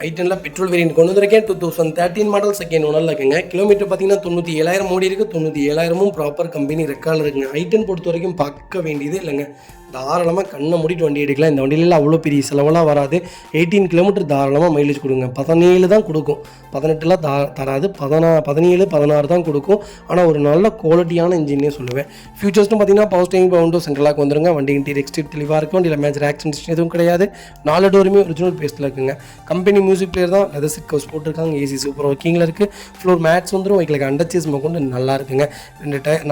i10 பெட்ரோல் வேரியன்ட் கொண்டு வந்திருக்கேன். 2013 மாடல், செகண்ட் ஓனரில் இருக்குங்க. கிலோமீட்டர் பார்த்தீங்கன்னா 97,000 ஓடி இருக்குது. 97,000 ப்ராப்பர் கம்பெனி ரெக்கார்டில் இருக்குங்க. i10 பொறுத்த வரைக்கும் பார்க்க வேண்டியதே இல்லைங்க. தாராளமாக கண்ணை மூடிட்டு வண்டி எடுக்கலாம். இந்த வண்டியில அவ்வளோ பெரிய செலவெல்லாம் வராது. 18 கிலோமீட்டர் தாராளமாக மைலேஜ் கொடுங்க. 17 தான் கொடுக்கும், 18 தராது. 17 16 தான் கொடுக்கும். ஆனால் ஒரு நல்ல குவாலிட்டியான இன்ஜின்னே சொல்லுவேன். ஃபியூச்சர்ஸ்னு பார்த்தீங்கன்னா பவர் ஸ்டீரிங், பவுண்டோ, சென்ட்ரலாக் வந்துருங்க. வண்டி இன்டீரியர் எக்ஸ்டீரியர் தெளிவாக இருக்கும். வண்டியில் மேஜர் ஆக்சிடென்ட் ஹிஸ்ட்ரி எதுவும் கிடையாது. 4 டோருமே ஒரிஜினல் பேஸில் இருக்குங்க. கம்பெனி மியூசிக் பிளேயர் தான். லெதர் சீட் கவர்ஸ் போட்டிருக்காங்க. AC சூப்பர் ஒர்க்கிங்கில் இருக்குது. ஃப்ளோர் மேட்ச் வந்துடும். வெஹிக்கிளுக்கு அண்டர்ச்சேஸ் கொண்டு நல்லா இருக்குங்க.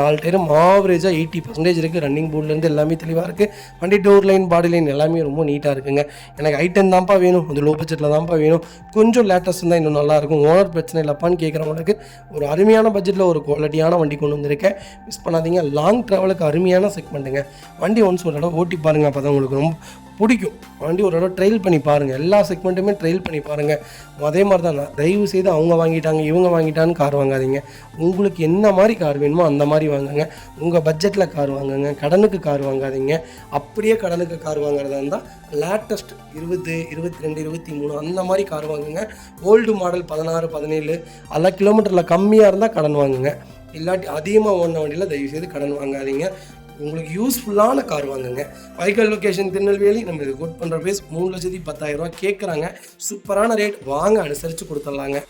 4 டயரும் ஆவரேஜாக 80% இருக்குது. ரன்னிங் போர்ட்லேருந்து எல்லாமே தெளிவாக இருக்குது. வண்டி டோர் லைன் பாடி லைன் எல்லாமே ரொம்ப நீட்டாக இருக்குங்க. எனக்கு ஐட்டம் தான்ப்பா வேணும், அது லோ பட்ஜெட்டில் தான்ப்பா வேணும், கொஞ்சம் லேட்டஸ்ட் தான் இன்னும் நல்லாயிருக்கும், ஓனர் பிரச்சனை இல்லைப்பான்னு கேட்குறவங்களுக்கு ஒரு அருமையான பட்ஜெட்டில் ஒரு குவாலிட்டியான வண்டி கொண்டு வந்திருக்கேன். மிஸ் பண்ணாதீங்க. லாங் ட்ராவலுக்கு அருமையான செக்மெண்ட்டுங்க. வண்டி ஒன்ஸ் ஒரு இடம் ஓட்டி பாருங்கள், அப்போ தான் உங்களுக்கு ரொம்ப பிடிக்கும். வண்டி ஒரு இடம் ட்ரையல் பண்ணி பாருங்கள், எல்லா செக்மெண்ட்டுமே ட்ரையல் பண்ணி பாருங்கள். அதே மாதிரி தான் தயவு செய்து அவங்க வாங்கிட்டாங்க இவங்க வாங்கிட்டான்னு கார் வாங்காதீங்க. உங்களுக்கு என்ன மாதிரி கார் வேணுமோ அந்த மாதிரி வாங்குங்க. உங்கள் பட்ஜெட்டில் கார் வாங்குங்க, கடனுக்கு கார் வாங்காதீங்க. அப்படியே கடனுக்கு கார் வாங்குறதா இருந்தால் லேட்டஸ்ட் 20, 22, 23 அந்த மாதிரி கார் வாங்குங்க. ஓல்டு மாடல் 16, 17 அதெல்லாம் கிலோமீட்டரில் கம்மியாக இருந்தால் கடன் வாங்குங்க. இல்லாட்டி அதிகமாக ஓடின வண்டியில் தயவுசெய்து கடன் வாங்காதீங்க. உங்களுக்கு யூஸ்ஃபுல்லான கார் வாங்குங்க. வைக்கல் லொக்கேஷன் திருநெல்வேலி. நம்ம இது கோட் பண்ணுற பேஸ் 3,10,000 கேட்குறாங்க. சூப்பரான ரேட், வாங்க அனுசரித்து கொடுத்துடலாங்க.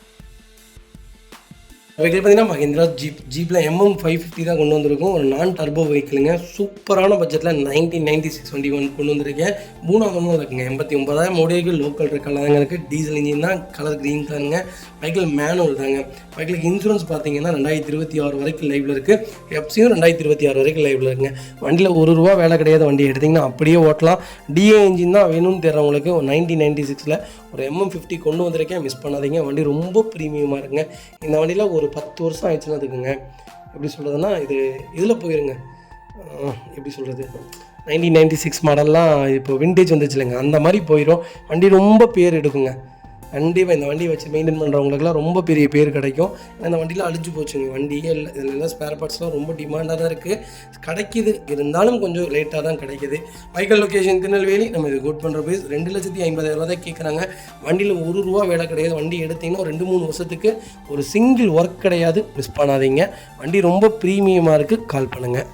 வெஹிக்கிள் பார்த்தீங்கன்னா மஹிந்திரா ஜீப்பில் MM550 தான் கொண்டு வந்திருக்கோம். ஒரு நான் டர்போ வெஹிக்கிளுங்க. சூப்பரான பட்ஜெட்டில் 1996 வண்டி கொண்டு வந்திருக்கேன். 3ஆவது ஒன்றும் இருக்குங்க. 89,000 ஓடிக்கு லோக்கல் ரெக்கார்டாங்க இருக்குது. டீசல் இன்ஜின் தான், கலர் க்ரீன் கலருங்க. வெஹிக்கிள் மேனுவல் தாங்க. வெஹிக்கிளுக்கு இன்சூரன்ஸ் பார்த்தீங்கன்னா 2026 வரைக்கும் லைவில் இருக்குது. எஃப்சியும் 2026 வரைக்கும் லைவில் இருக்குங்க. வண்டியில் ₹1 வேலை கிடையாது. வண்டி எடுத்திங்கன்னா அப்படியே ஓட்டலாம். டிஏ இன்ஜின் தான் வேணும்னு தெரிறவங்களுக்கு 1996 ஒரு MM50 கொண்டு வந்திருக்கேன். மிஸ் பண்ணாதீங்க. வண்டி ரொம்ப ப்ரீமியமாக இருக்குங்க. இந்த வண்டியில் ஒரு 10 வருஷம் ஆயிடுச்சுன்னா அதுக்குங்க எப்படி சொல்கிறதுனா இதில் போயிருங்க. எப்படி சொல்கிறது, 1996 மாடல்லாம் இப்போ விண்டேஜ் வந்துச்சு இல்லைங்க, அந்த மாதிரி போயிடும். வண்டி ரொம்ப பேர் எடுக்குங்க. கண்டிப்பாக இந்த வண்டியை வச்சு மெயின்டைன் பண்ணுறவங்களுக்குலாம் ரொம்ப பெரிய பேர் கிடைக்கும். இந்த வண்டியில் அழிஞ்சு போச்சுங்க. வண்டியே இல்லை. இதில் எல்லாம் ஸ்பேர் பார்ட்ஸ்லாம் ரொம்ப டிமாண்டாக தான் இருக்குது. கிடைக்கிது, இருந்தாலும் கொஞ்சம் லேட்டாக தான் கிடைக்கிது. வைக்கல் லொக்கேஷன் திருநெல்வேலி. நம்ம இது கோட் பண்ணுற பேஸ் 2,50,000 தான் கேட்குறாங்க. வண்டியில் ₹1 வேலை கிடையாது. வண்டி எடுத்திங்கன்னா 2-3 வருஷத்துக்கு ஒரு சிங்கிள் ஒர்க் கிடையாது. மிஸ் பண்ணாதீங்க. வண்டி ரொம்ப ப்ரீமியமாக இருக்குது. கால் பண்ணுங்கள்.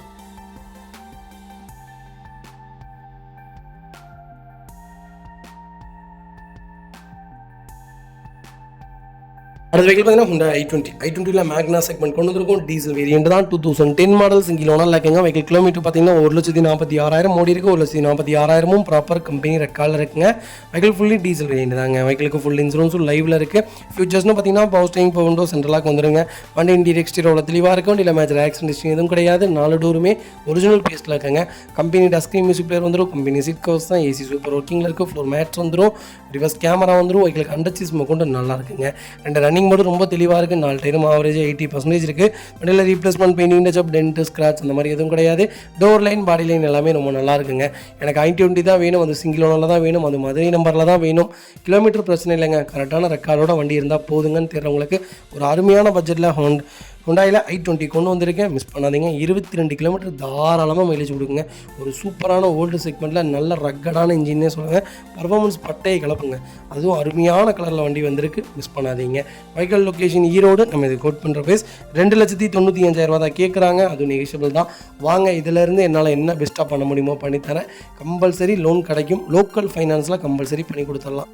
அடுத்த வெஹிக்கிள் பார்த்தீங்கன்னா Hyundai i20 மேக்னா செக்மெண்ட் கொண்டு வந்திருக்கும். டீசல் வேரியன்ட் தான். 2010 மாடல் சிங்கிள் ஓனர் இருக்குங்க. வெஹிக்கிள் கிலோமீட்டர் பார்த்தீங்கன்னா 1,46,000 ஓடி இருக்குது. 1,46,000 ப்ராப்பர் கம்பெனி ரெக்கார்டில் இருக்குங்க. வெஹிக்கிள் ஃபுல்லி டீசல் வேரியன்ட் தாங்க. வெஹிக்கிளுக்கு ஃபுல் இன்சூரன்ஸும் லைவில் இருக்குது. ஃபியூச்சர்ஸ்னு பார்த்தீங்கன்னா பவர் ஸ்டீரிங், பவர் விண்டோ, சென்ட்ரலாக வந்துருங்க. வண்டி இன்டீரியர் எக்ஸ்டீரியர் தெளிவாக இருக்கும். வண்டியில் மேஜர் ஆக்சிடென்ட் ஹிஸ்ட்ரி எதுவும் கிடையாது. 4 டோருமே ஒரிஜினல் பேஸ்ட்டில் இருக்குங்க. கம்பெனி டஸ்கிரீன் மியூசிக் பிளேயர் வந்துடும். கம்பெனி சீட் கவர்ஸ் தான். ஏசி சூப்பர் ஒர்க்கிங்கில் இருக்குது. ஃப்ளோர் மேட்ஸ் வந்துடும். ரிவர்ஸ் கேமரா வந்துடும். வெஹிக்கிளுக்கு அண்டர்சீஸ் கொண்டு நல்லா இருக்குங்க. ரெண்டு ரன்னிங் மட்டும் ரொம்ப தெளிவாக இருக்குது. 4 டயரும் ஆவரேஜ் 80% இருக்குது. வண்டியில் replacement, painting touch up, dent, scratch அந்த மாதிரி எதுவும் கிடையாது. டோர் லைன், பாடி லைன் எல்லாமே ரொம்ப நல்லா இருக்குங்க. எனக்கு i20 தான் வேணும். அது சிங்கிள் ஓனரில் தான் வேணும். அது மதுரை நம்பரில் தான் வேணும். கிலோமீட்டர் பிரச்சனை இல்லைங்க. கரெக்டான ரெக்கார்டோட வண்டி இருந்தால் போதுங்கன்னு தெரிறவங்களுக்கு ஒரு அருமையான பட்ஜெட்டில் Hyundaiயில் i20 கொண்டு வந்திருக்கேன். மிஸ் பண்ணாதீங்க. 22 கிலோமீட்டர் தாராளமாக மைலேஜ் கொடுக்குங்க. ஒரு சூப்பரான ஓல்டு செக்மெண்ட்டில் நல்ல ரக்கடான இன்ஜின்னே சொல்லுங்கள். பர்ஃபார்மன்ஸ் பட்டையை கிளப்புங்க. அதுவும் அருமையான கலரில் வண்டி வந்திருக்கு. மிஸ் பண்ணாதீங்க. வைக்கல் லொக்கேஷன் ஈரோடு. நம்ம இது கோட் பண்ணுற பேஸ் 2,95,000 தான் கேட்குறாங்க. அதுவும் நெகிஷியபிள் தான். வாங்க, இதிலேருந்து என்னால் என்ன பெஸ்ட்டாக பண்ண முடியுமோ பண்ணித்தரேன். கம்பல்சரி லோன் கிடைக்கும். லோக்கல் ஃபைனான்ஸில் கம்பல்சரி பண்ணி கொடுத்துடலாம்.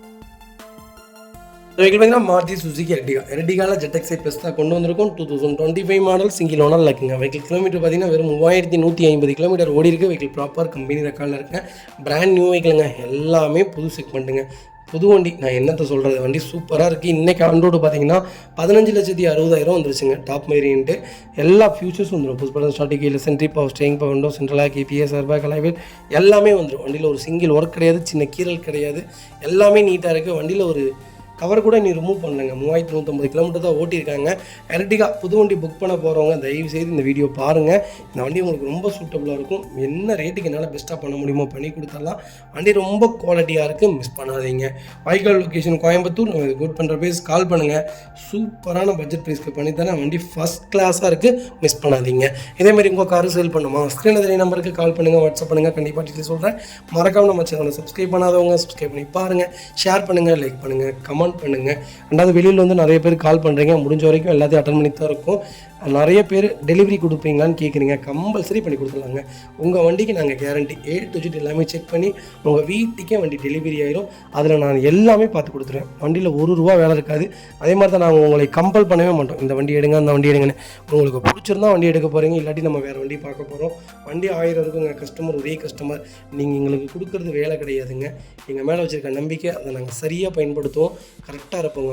வெஹிக்கிள் பார்த்தீங்கன்னா மாருதி சுசுகி எர்டிகாவில் ZX ப்ளஸ் தான் கொண்டு வந்திருக்கும். 2025 மாடல் சிங்கிள் ஓனர் இருக்குங்க. வெஹிக்கிள் கிலோமீட்டர் பார்த்தீங்கன்னா வெறும் 3,150 கிலோமீட்டர் ஓடி இருக்குது. வெஹிக்கிள் ப்ராப்பர் கம்பெனி ரெக்கார்டில் இருக்குங்க. பிராண்ட் நியூ வெஹிக்கிளுங்க. எல்லாமே புது செக்மெண்ட்டுங்க. புது வண்டி. நான் என்னத்தை சொல்கிறது, வண்டி சூப்பராக இருக்குது. இன்றைக்கி ஆண்டோடு பார்த்தீங்கன்னா 15,60,000 வந்துருச்சுங்க. Top variant. எல்லா ஃபியூச்சர்ஸும் வந்துடும். புது படம் ஸ்டார்டிங் இல்லை, சென்ட்ரி, power steering, power window, central lock EPS, airbag, alloy wheel எல்லாமே வந்துடும். வண்டியில் ஒரு சிங்கிள் ஒர்க் கிடையாது. சின்ன கீரல் கிடையாது. எல்லாமே நீட்டாக இருக்குது. வண்டியில் ஒரு கவர் கூட நீ ரிமூவ் பண்ணலங்க. 3,150 கிலோமீட்டர் தான் ஓட்டியிருக்காங்க. எர்டிகா புது வண்டி புக் பண்ண போகிறவங்க தயவு செய்து இந்த வீடியோ பாருங்கள். இந்த வண்டி உங்களுக்கு ரொம்ப சூட்டபுளாக இருக்கும். என்ன ரேட்டுக்கு என்னால் பெஸ்ட்டாக பண்ண முடியுமோ பண்ணி கொடுத்துடலாம். வண்டி ரொம்ப குவாலிட்டியாக இருக்குது. மிஸ் பண்ணாதீங்க. வைக்கல் லொக்கேஷன் கோயம்புத்தூர். நம்ம இது குட் பண்ணுற ப்ரைஸ் கால் பண்ணுங்கள். சூப்பரான பட்ஜெட் ப்ரைஸ்க்கு பண்ணித்தரேன். வண்டி ஃபஸ்ட் கிளாஸாக இருக்குது. மிஸ் பண்ணாதீங்க. இதேமாதிரி உங்கள் காரு சேல் பண்ணுமா, ஸ்க்ரீனில் தெரிய நம்பருக்கு கால் பண்ணுங்கள், வாட்ஸ்அப் பண்ணுங்கள். கண்டிப்பாக டீட்டெயில் சொல்கிறேன். மறக்காமல் நம்ம சேனலை சப்ஸ்கிரைப் பண்ணாதவங்க சப்ஸ்கிரைப் பண்ணி பாருங்கள். ஷேர் பண்ணுங்கள், லைக் பண்ணுங்கள், கமெண்ட் பண்ணுங்கள். ரெண்டாவது வெளியில் வந்து நிறைய பேர் கால் பண்ணுறீங்க. முடிஞ்ச வரைக்கும் எல்லாத்தையும் அட்டன் பண்ணி தான் இருக்கும். நிறைய பேர் டெலிவரி கொடுப்பீங்களான்னு கேட்குறீங்க. கம்பல்சரி பண்ணி கொடுத்துடலாங்க. உங்கள் வண்டிக்கு நாங்கள் கேரண்டி A to Z எல்லாமே செக் பண்ணி உங்கள் வீட்டுக்கே வண்டி டெலிவரி ஆயிரும். அதில் நான் எல்லாமே பார்த்து கொடுத்துருவேன். வண்டியில் ₹1 வேலை இருக்காது. அதே மாதிரி தான் நாங்கள் உங்களை கம்பல் பண்ணவே மாட்டோம். இந்த வண்டி எடுங்க, அந்த வண்டி எடுங்கன்னு. உங்களுக்கு பிடிச்சிருந்தா வண்டி எடுக்க போகிறீங்க, இல்லாட்டி நம்ம வேறு வண்டி பார்க்க போகிறோம். வண்டி 1000 இருக்குங்க. கஸ்டமர் ஒரே கஸ்டமர். நீங்கள் எங்களுக்கு கொடுக்குறது வேலை கிடையாதுங்க. எங்கள் மேலே வச்சுருக்க நம்பிக்கை, அதை நாங்கள் சரியாக பயன்படுத்துவோம். கரெக்டாக இருப்போங்க.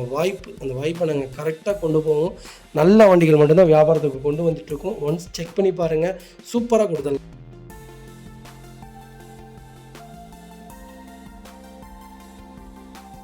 அந்த வாய்ப்பை நாங்கள் கரெக்டாக கொண்டு போவோம். நல்ல வண்டிகள் மட்டும்தான் வியாபாரத்துக்கு கொண்டு வந்துட்டுருக்கோம். ஒன்ஸ் செக் பண்ணி பாருங்கள். சூப்பராக கொடுத்துடலாம்.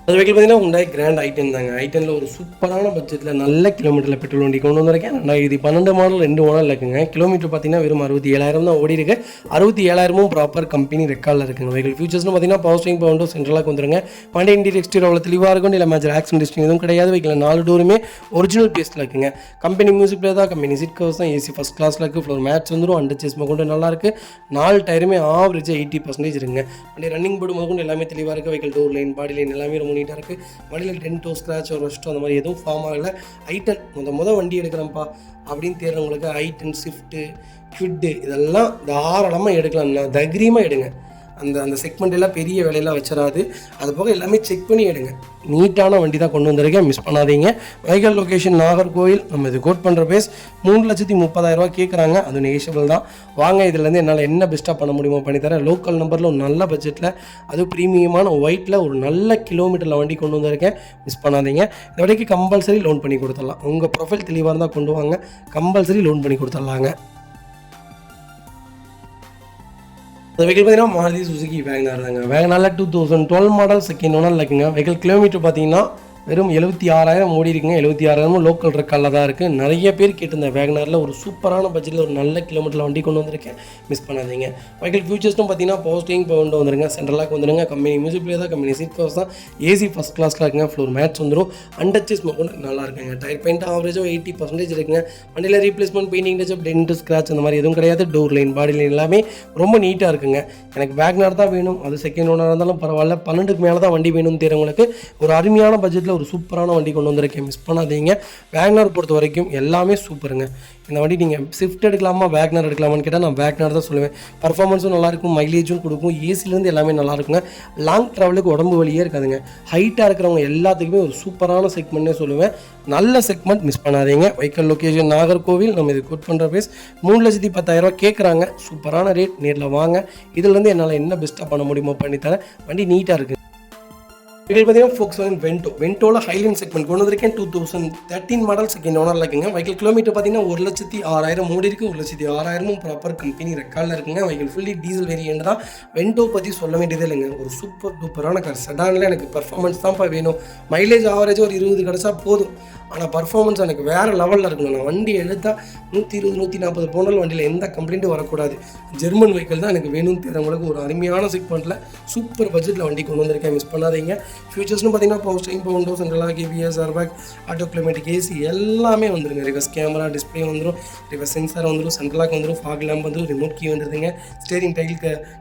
அது வெஹிக்கிள் பார்த்தீங்கன்னா Hyundai கிராண்ட் i10 தாங்க. i10ல ஒரு சூப்பரான பட்ஜெட்டில் நல்ல கிலோமீட்டரில் பெட்ரோல் வண்டி கொண்டு வந்திருக்கேன். 2012 மாடல் 2 ஓனர் இருக்குங்க. கிலோமீட்டர் பார்த்தீங்கன்னா வெறும் 67,000 தான் ஓடி இருக்கு. 67,000 ப்ராப்பர் கம்பெனி ரெக்கார்டில் இருக்குங்க. வெஹிக்கிள் ஃபியூச்சர்ஸ்னு பார்த்தீங்கன்னா பவர் ஸ்டீரிங், பவர் விண்டோ, சென்ட்ரலாக வந்துருங்க. வண்டி இன்டீரியர் எக்ஸ்டீரியர் அவ்வளோ தெளிவாக இருக்கும். இல்லை மேஜர் ஆக்சிடென்ட் ஹிஸ்ட்ரி எதுவும் கிடையாது. வெஹிக்கிள் 4 டோருமே ஒரிஜினல் பேஸ்ட்டில் இருக்குங்க. கம்பெனி மியூசிக் பிளேயர் தான், கம்பெனி சீட் கவர்ஸ் தான், ஏசி ஃபஸ்ட் கிளாஸில் இருக்குது. ஃப்ளோர் மேட்ச் வந்துடும். அண்டர் சேஸ் கொண்டு நல்லா இருக்குது. 4 டயருமே ஆவரேஜாக 80% இருக்குங்க. வண்டி ரன்னிங் போர்டு முதற்கொண்டு எல்லாமே தெளிவாக இருக்குது. வெஹிக்கிள் டோர் லைன், பாடி லைன் எல்லாமே ரொம்ப நீட்டாக இருக்குது. வண்டியில் டென்ட்டோ, ஸ்க்ராட்ச், ஒரு ரஸ்ட்டோ அந்த மாதிரி எதுவும் ஃபார்ம் ஆகலை. i10 மொதல் வண்டி எடுக்கிறேன்ப்பா அப்படின்னு தேடுறவங்களுக்கு i10, ஸ்விஃப்ட்டு, குவிட்டு இதெல்லாம் தாராளமாக எடுக்கலாம்னா தைரியமாக எடுங்க. அந்த செக்மெண்ட் எல்லாம் பெரிய வேலையெல்லாம் வச்சிடாது. அது போக எல்லாமே செக் பண்ணி எடுங்க. நீட்டான வண்டி தான் கொண்டு வந்திருக்கேன், மிஸ் பண்ணாதீங்க. Vehicle location Nagercoil. நம்ம இது கோட் பண்ணுற பேஸ் 3,30,000 கேட்குறாங்க. அது நெகோஷியபிள் தான். வாங்க, இதுலேருந்து என்னால் என்ன பெஸ்ட்டாக பண்ண முடியுமோ பண்ணித்தரேன். லோக்கல் நம்பரில் ஒரு நல்ல பட்ஜெட்டில், அதுவும் ப்ரீமியமான ஒயிட்டில் ஒரு நல்ல கிலோமீட்டரில் வண்டி கொண்டு வந்திருக்கேன், மிஸ் பண்ணாதீங்க. இந்த வண்டிக்கு கம்பல்சரி லோன் பண்ணி கொடுத்துடலாம். உங்கள் ப்ரொஃபைல் தெளிவாக இருந்தால் கொண்டு வாங்க, கம்பல்சரி லோன் பண்ணி கொடுத்துடலாங்க. அந்த வெஹிக்கிள் பார்த்தீங்கன்னா மாருதி சுசுகி வேகனார் தாங்க. வேகனாரில் 2012 மாடல் செகண்ட் ஓனர் இருக்குங்க. வெஹிக்கிள் கிலோமீட்டர் பார்த்தீங்கன்னா வெறும் 76,000 ஓடி இருக்குங்க. 76,000 லோக்கல் ரெக்கார்டில் தான் இருக்குது. நிறைய பேர் கேட்டிருந்த வேகனாரில் ஒரு சூப்பரான பட்ஜெட்டில் ஒரு நல்ல கிலோமீட்டரில் வண்டி கொண்டு வந்திருக்கேன், மிஸ் பண்ணாதீங்க. வெஹிக்கிள் ஃபியூச்சர்ஸ்டும் பார்த்தீங்கன்னா பவர் ஸ்டீரிங், பவர் விண்டோ வந்துருங்க. சென்ட்ரலாக வந்துருங்க. கம்பெனி மியூசிக் பிளேயர் தான், கம்பெனி சீட் கவர்ஸ் தான், ஏசி ஃபஸ்ட் கிளாஸில் இருக்குங்க. ஃப்ளோர் மேட்ச் வந்துடும். அண்டர் சேஸ் கொண்டு நல்லா இருக்குங்க. டயர் பெயிண்ட் ஆவரேஜாக 80% இருக்குங்க. வண்டியில் replacement, painting touch up, dent, scratch அந்த மாதிரி எதுவும் கிடையாது. டோர் லைன், பாடி லைன் எல்லாமே ரொம்ப நீட்டாக இருக்குங்க. எனக்கு வேகனார் தான் வேணும், அது செகண்ட் ஓனராக இருந்தாலும் பரவாயில்ல. 12க்கு மேலே தான் வண்டி வேணும்னு தெரியுறவங்களுக்கு ஒரு அருமையான பட்ஜெட்டில் ஒரு சூப்பரான வண்டி கொண்டு வந்திருக்கேன், மிஸ் பண்ணாதீங்க. வேகனார் பொறுத்த வரைக்கும் எல்லாமே சூப்பருங்க. இந்த வண்டி நீங்கள் ஸ்விஃப்ட் எடுக்கலாமா வேகனார் எடுக்கலாமான்னு கேட்டால் நான் வேகனார் தான் சொல்லுவேன். பர்ஃபார்மன்ஸும் நல்லாயிருக்கும், மைலேஜும் கொடுக்கும், ஏசிலேருந்து எல்லாமே நல்லாயிருக்குங்க. லாங் ட்ராவலுக்கு உடம்பு வலியே இருக்காதுங்க. ஹைட்டாக இருக்கிறவங்க எல்லாத்துக்குமே ஒரு சூப்பரான செக்மெண்ட்னே சொல்லுவேன். நல்ல செக்மெண்ட், மிஸ் பண்ணாதீங்க. Vehicle location Nagercoil. நம்ம இது கோட் பண்ணுற பேஸ் 3,10,000 கேட்குறாங்க. சூப்பரான ரேட். நேரில் வாங்க. இதுலேருந்து என்னால் என்ன பெஸ்ட்டாக பண்ண முடியுமோ பண்ணித்தரேன். வண்டி நீட்டாக இருக்குது. வெஹிக்கிள் பார்த்தீங்கன்னா Volkswagen Vento. வென்டோவில் ஹைலைன் செக்மெண்ட் கொண்டு வந்திருக்கேன். 2013 மாடல் செகண்ட் ஓனரில் இருக்குங்க. வெஹிக்கிள் கிலோமீட்டர் பார்த்தீங்கன்னா 1,06,000 ஓடி இருக்குது. 1,06,000 ப்ராப்பர் கம்பெனி ரெக்கார்டில் இருக்குங்க. வெஹிக்கிள் ஃபுல்லி டீசல் வேரியன்ட் தான். வென்டோ பற்றி சொல்ல வேண்டியதே இல்லைங்க. ஒரு சூப்பர் டூப்பரான கார். செடானில் எனக்கு பர்ஃபார்மன்ஸ் தான்ப்பா வேணும். மைலேஜ் ஆவரேஜாக ஒரு 20 கிடச்சா போதும். ஆனால் பர்ஃபார்மன்ஸ் எனக்கு வேறு லெவலில் இருக்கணும். நான் வண்டி எடுத்தால் 120, 140 போனாலும் வண்டியில் எந்த கம்ப்ளைண்ட்டும் வரக்கூடாது. ஜெர்மன் வெஹிக்கிள் தான் எனக்கு வேணும்னு தெரிஞ்சவங்களுக்கு ஒரு அருமையான செக்மெண்ட்டில் சூப்பர் பட்ஜெட்டில் வண்டி கொண்டு வந்திருக்கேன், மிஸ் பண்ணாதீங்க. ஃபியூச்சர்ஸ்னு பார்த்தீங்கன்னா power steering, power window, central lock KBS, airbag, auto climatic, AC எல்லாமே வந்துருங்க. ரிவர்ஸ் கேமரா, டிஸ்பிளே வந்துடும், ரிவர்ஸ் சென்சார் வந்துடும், சென்ட்ரலாக வந்துடும், ஃபாக் லேம்ப் வந்துடும், ரிமோட் கீ வந்துடுதுங்க, ஸ்டேரிங் டைல்